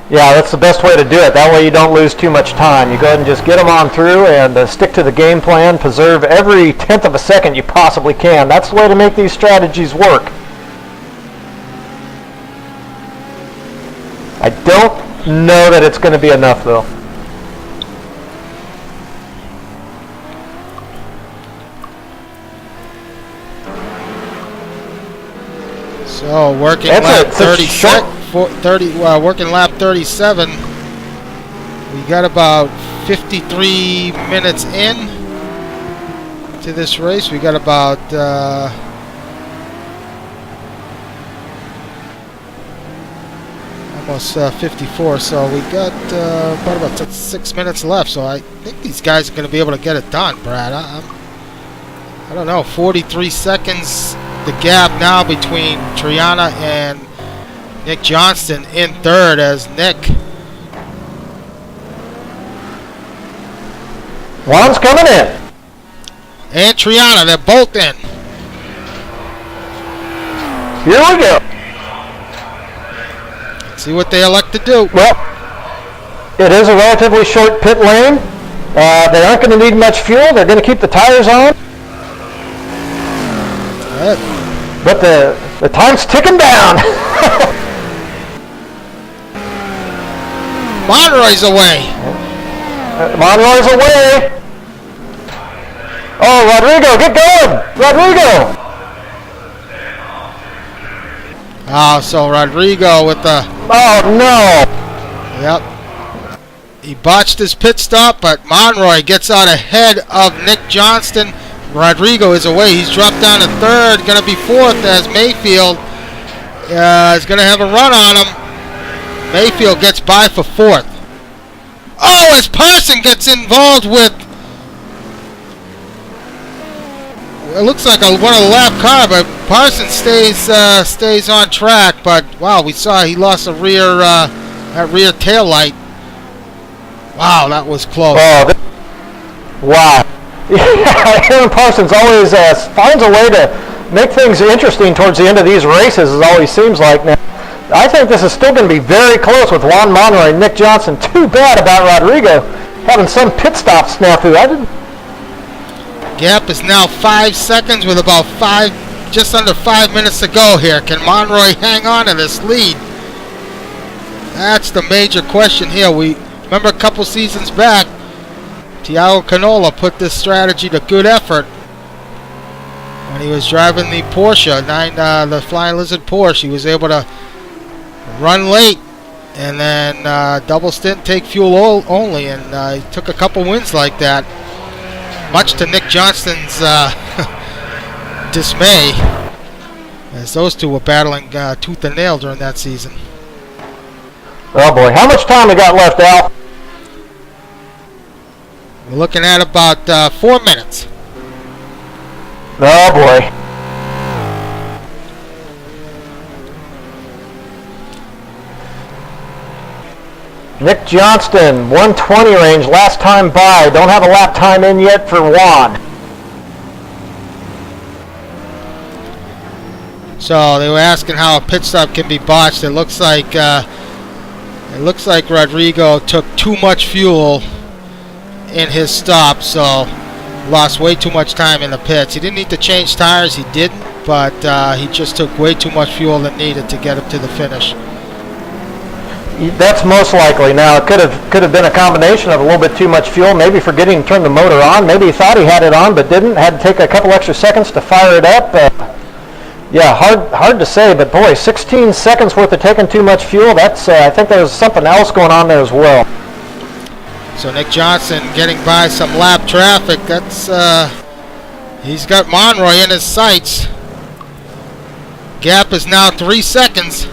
Yeah, that's the best way to do it. That way you don't lose too much time. You go ahead and just get them on through and stick to the game plan. Preserve every tenth of a second you possibly can. That's the way to make these strategies work. I don't know that it's going to be enough, though. So working lap working lap 37. We got about 53 minutes in to this race. We got about almost 54. So we got about 6 minutes left. So I think these guys are going to be able to get it done, Brad. I don't know. 43 seconds. The gap now between Triana and Nick Johnston in third as Nick. Juan's coming in. And Triana, they're both in. Here we go. Let's see what they elect to do. Well, it is a relatively short pit lane. They aren't going to need much fuel. They're going to keep the tires on. But the time's ticking down. Monroy's away. Monroy's away. Oh, Rodrigo, get going. Rodrigo. Oh, so Rodrigo with the... Oh, no. Yep. He botched his pit stop, but Monroy gets out ahead of Nick Johnston. Rodrigo is away. He's dropped down to third. Going to be fourth as Mayfield is going to have a run on him. Mayfield gets by for fourth. Oh, as Parson gets involved with... It looks like one of the lap car, but Parson stays on track. But wow, we saw he lost a that rear tail light. Wow, that was close. Oh, wow. Aaron Parsons always finds a way to make things interesting towards the end of these races, it always seems like. Now, I think this is still going to be very close with Juan Monroy and Nick Johnston. Too bad about Rodrigo having some pit stop snafu. Gap is now 5 seconds with about just under 5 minutes to go here. Can Monroy hang on to this lead? That's the major question here. We remember a couple seasons back, Tiago Canola put this strategy to good effort when he was driving the Porsche, the Flying Lizard Porsche. He was able to run late and then double stint, take fuel only, and he took a couple wins like that, much to Nick Johnston's dismay, as those two were battling tooth and nail during that season. Oh boy, how much time we got left, Al? We're looking at about 4 minutes. Oh boy. Nick Johnston, 120 range, last time by. Don't have a lap time in yet for Juan. So they were asking how a pit stop can be botched. It looks like Rodrigo took too much fuel in his stop, so lost way too much time in the pits. He didn't need to change tires, he didn't, but he just took way too much fuel than needed to get up to the finish. That's most likely. Now, it could have been a combination of a little bit too much fuel, maybe forgetting to turn the motor on. Maybe he thought he had it on but didn't, had to take a couple extra seconds to fire it up. Yeah, hard to say, but boy, 16 seconds worth of taking too much fuel, that's, I think there's something else going on there as well. So Nick Johnston getting by some lap traffic. That's, he's got Monroy in his sights. Gap is now 3 seconds.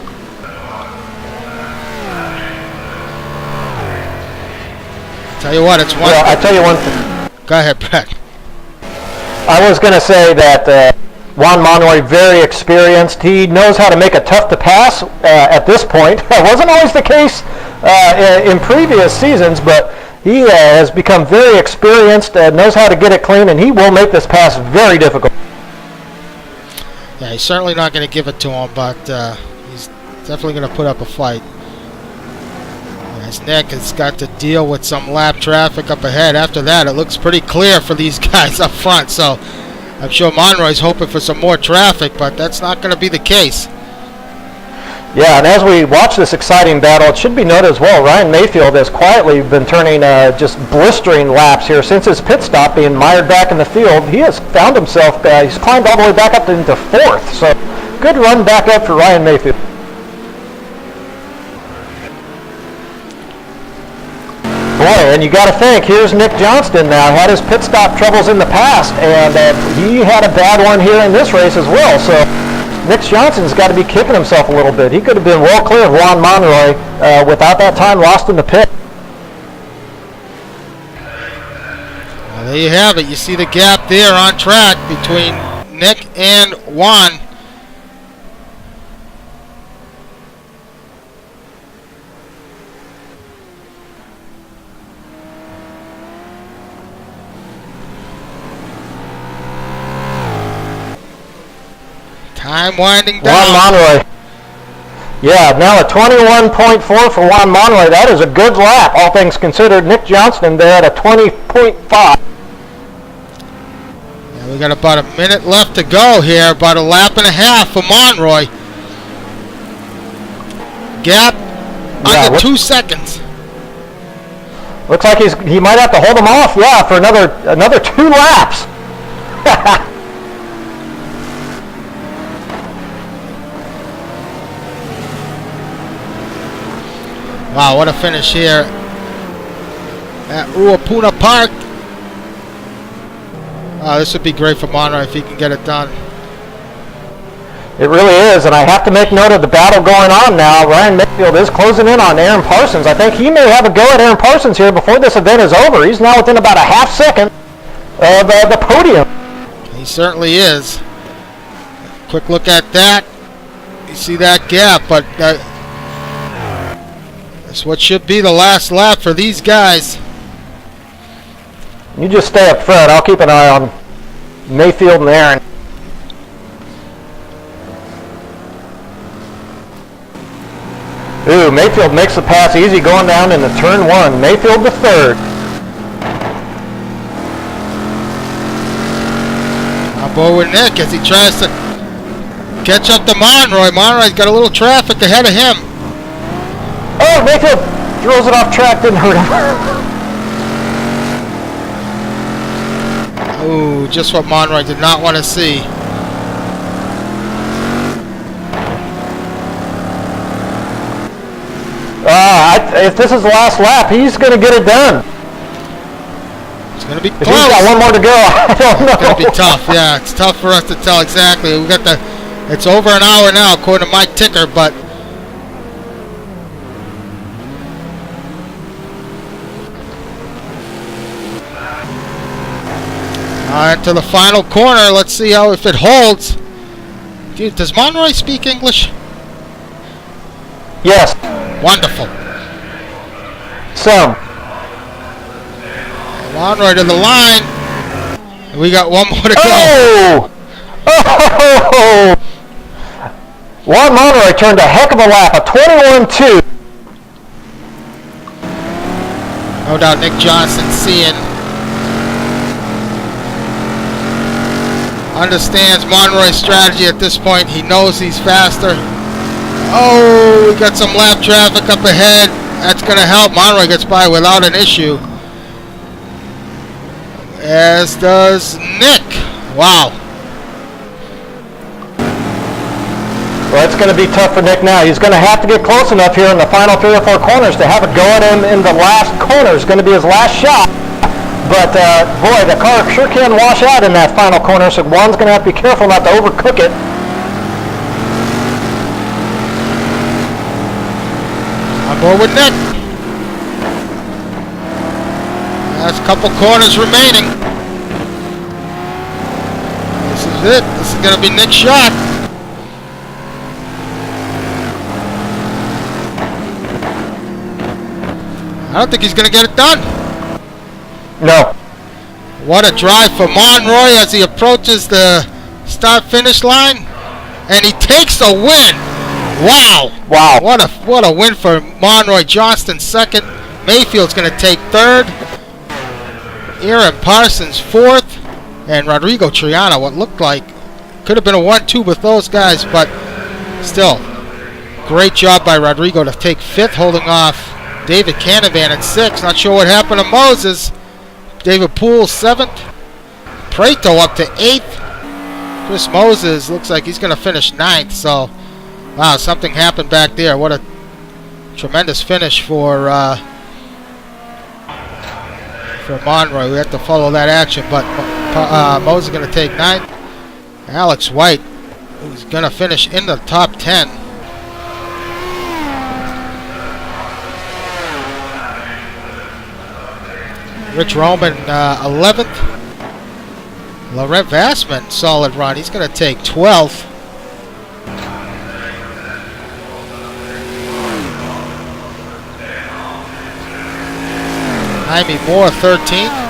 Tell you what, it's one. Well, I tell you one thing. Go ahead, Brett. I was going to say that Juan Monroy, very experienced. He knows how to make a tough to pass at this point. That wasn't always the case in previous seasons, but he has become very experienced, knows how to get it clean, and he will make this pass very difficult. Yeah, he's certainly not going to give it to him, but he's definitely going to put up a fight. As Nick has got to deal with some lap traffic up ahead. After that, it looks pretty clear for these guys up front, so I'm sure Monroy's hoping for some more traffic, but that's not going to be the case. Yeah, and as we watch this exciting battle, it should be noted as well, Ryan Mayfield has quietly been turning just blistering laps here since his pit stop, being mired back in the field. He has found himself, he's climbed all the way back up into 4th, so good run back up for Ryan Mayfield. Boy, and you got to think, here's Nick Johnston now. Had his pit stop troubles in the past, and he had a bad one here in this race as well. So Nick Johnston's got to be kicking himself a little bit. He could have been well clear of Juan Monroy without that time lost in the pit. Well, there you have it. You see the gap there on track between Nick and Juan. Time winding down. Juan Monroy. Yeah, now a 21.4 for Juan Monroy. That is a good lap, all things considered. Nick Johnston there at a 20.5. Yeah, we got about a minute left to go here. About a lap and a half for Monroy. Gap under 2 seconds. Looks like he might have to hold him off, yeah, for another 2 laps. Wow, what a finish here at Ruapuna Park. This would be great for Monroy if he can get it done. It really is, and I have to make note of the battle going on now. Ryan Mayfield is closing in on Aaron Parsons. I think he may have a go at Aaron Parsons here before this event is over. He's now within about a half second of the podium. He certainly is. Quick look at that. You see that gap, but that's what should be the last lap for these guys. You just stay up front. I'll keep an eye on Mayfield and Aaron. Ooh, Mayfield makes the pass easy going down into turn 1. Mayfield to 3rd. On board with Nick as he tries to catch up to Monroy. Monroy's got a little traffic ahead of him. Oh, Mayfield throws it off track, didn't hurt him. Ooh, just what Monroy did not want to see. If this is the last lap, he's going to get it done. It's going to be close. If he's got one more to go, I don't know. It's going to be tough, yeah. It's tough for us to tell exactly. It's over an hour now, according to my ticker, but to the final corner. Let's see if it holds. Dude, does Monroy speak English? Yes. Wonderful. Some. Monroy to the line. We got one more to go. Oh! Oh! Juan Monroy turned a heck of a lap, a 21-2. No doubt Nick Johnston understands Monroy's strategy at this point. He knows he's faster. Oh, we got some lap traffic up ahead. That's going to help. Monroy gets by without an issue. As does Nick. Wow. Well, it's going to be tough for Nick now. He's going to have to get close enough here in the final 3 or 4 corners to have it go at him in the last corner. It's going to be his last shot. But, boy, the car sure can wash out in that final corner, so Juan's going to have to be careful not to overcook it. On board with Nick. Last couple corners remaining. This is it. This is going to be Nick's shot. I don't think he's going to get it done. No. What a drive for Monroy as he approaches the start-finish line. And he takes the win. Wow. Wow. What a win for Monroy. Johnston second. Mayfield's going to take third. Aaron Parsons fourth. And Rodrigo Triana, what looked like could have been a 1-2 with those guys, but still, great job by Rodrigo to take fifth, holding off David Canavan at 6th. Not sure what happened to Moses. David Poel 7th. Prieto up to 8th. Chris Moses looks like he's going to finish 9th. So, wow, something happened back there. What a tremendous finish for Monroy. We have to follow that action, but Moses is going to take 9th. Alex White, who's going to finish in the top 10. Rich Hromin 11th. Laurent Vassman, solid run. He's going to take 12th. Jaime Mor 13th.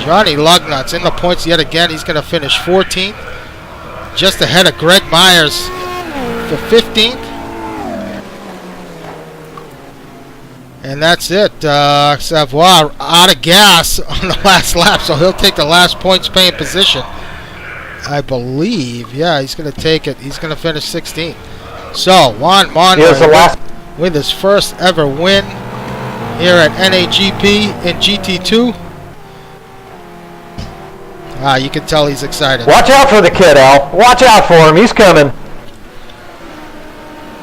Johnny Lugnuts in the points yet again. He's going to finish 14th. Just ahead of Greg Myers for 15th. And that's it. Savole out of gas on the last lap, so he'll take the last points paying position. I believe. Yeah, he's going to take it. He's going to finish 16th. So, Juan Monroy with his first ever win here at NAGP in GT2. You can tell he's excited. Watch out for the kid, Al. Watch out for him. He's coming.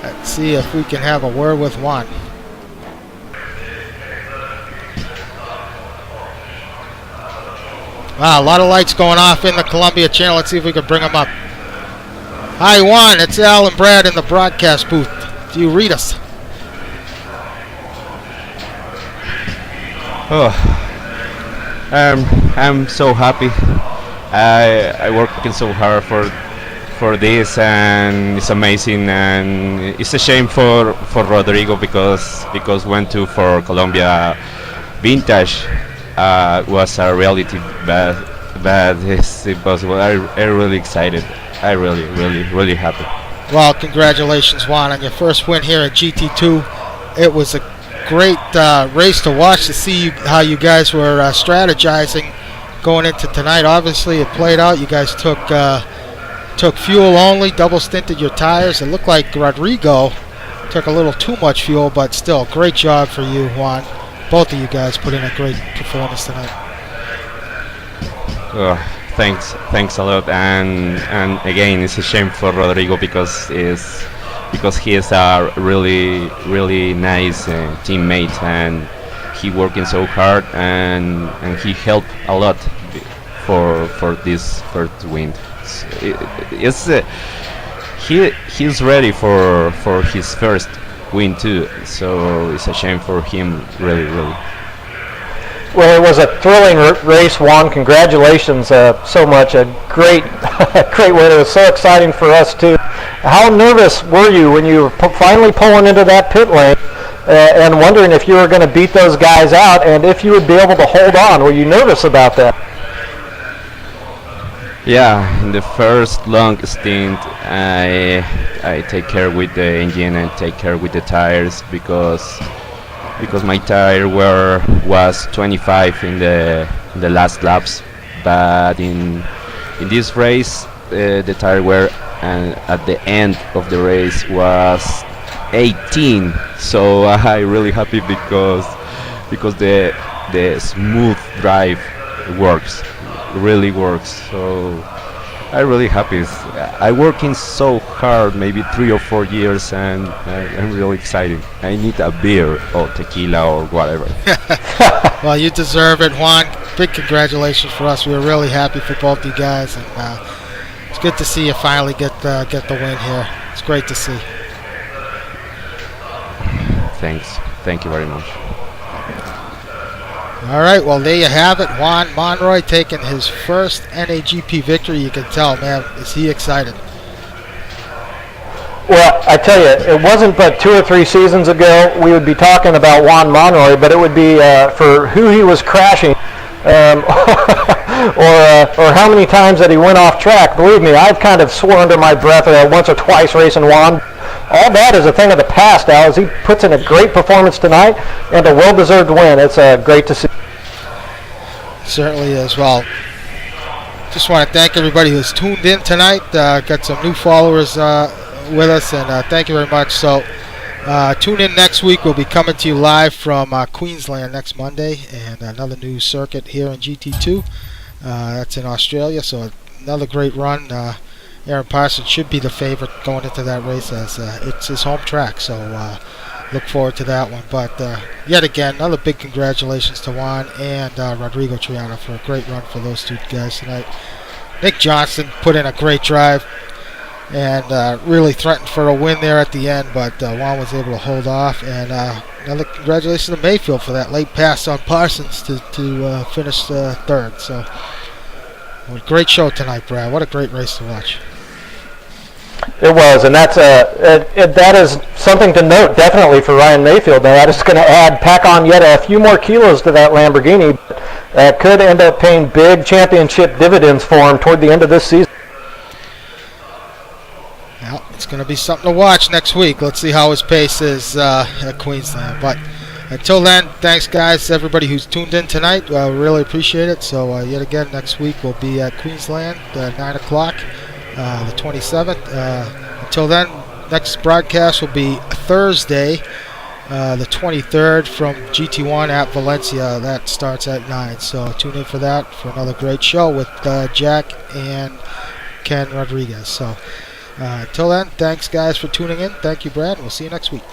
Let's see if we can have a word with Juan. Wow, a lot of lights going off in the Columbia channel. Let's see if we can bring them up. Hi, Juan. It's Al and Brad in the broadcast booth. Do you read us? Oh, I'm so happy. I working so hard for this, and it's amazing. And it's a shame for Rodrigo because went to for Colombia Vintage was a reality, but it's impossible. I'm really excited. I really happy. Well, congratulations, Juan, on your first win here at GT2. It was a great race to watch, to see how you guys were strategizing going into tonight. Obviously, it played out. You guys took fuel only, double stinted your tires. It looked like Rodrigo took a little too much fuel, but still, great job for you, Juan. Both of you guys put in a great performance tonight. Thanks a lot. And again, it's a shame for Rodrigo because he is a really nice teammate, and he working so hard, and he helped a lot for this first win. He's ready for his first win too, so it's a shame for him, really. Well, it was a thrilling race, Juan. Congratulations so much. A great win. It was so exciting for us too. How nervous were you when you were finally pulling into that pit lane and wondering if you were going to beat those guys out and if you would be able to hold on. Were you nervous about that? Yeah, in the first long stint, I take care with the engine and take care with the tires because my tire was 25 in the last laps, but in this race the tire wear and at the end of the race was 18. So I'm really happy because the smooth drive really works. So I'm really happy. I'm working so hard, maybe 3 or 4 years, and I'm really excited. I need a beer or tequila or whatever. Well, you deserve it, Juan. Big congratulations for us. We were really happy for both you guys, and it's good to see you finally get the win here. It's great to see. Thanks. Thank you very much. All right, well, there you have it. Juan Monroy taking his first NAGP victory. You can tell, man, is he excited. Well, I tell you, it wasn't but 2 or 3 seasons ago we would be talking about Juan Monroy, but it would be for who he was crashing or how many times that he went off track. Believe me, I've kind of swore under my breath once or twice racing Juan. All that is a thing of the past now, as he puts in a great performance tonight and a well-deserved win. It's great to see. Certainly is. Well, just want to thank everybody who's tuned in tonight. Got some new followers with us, and thank you very much. So tune in next week. We'll be coming to you live from Queensland next Monday, and another new circuit here in GT2. That's in Australia, so another great run. Aaron Parsons should be the favorite going into that race, as it's his home track, so look forward to that one. But yet again, another big congratulations to Juan and Rodrigo Triana for a great run for those two guys tonight. Nick Johnston put in a great drive and really threatened for a win there at the end, but Juan was able to hold off. And another congratulations to Mayfield for that late pass on Parsons to finish third. So what a great show tonight, Brad. What a great race to watch. It was, and that's that is something to note definitely for Ryan Mayfield. Now that is going to pack on yet a few more kilos to that Lamborghini. Could end up paying big championship dividends for him toward the end of this season. Well, it's going to be something to watch next week. Let's see how his pace is at Queensland. But until then, thanks guys, everybody who's tuned in tonight. We really appreciate it. So yet again, next week we'll be at Queensland, 9 o'clock. The 27th. Until then, next broadcast will be Thursday, the 23rd from GT1 at Valencia. That starts at 9. So tune in for that for another great show with Jack and Ken Rodriguez. So until then, thanks guys for tuning in. Thank you, Brad. We'll see you next week.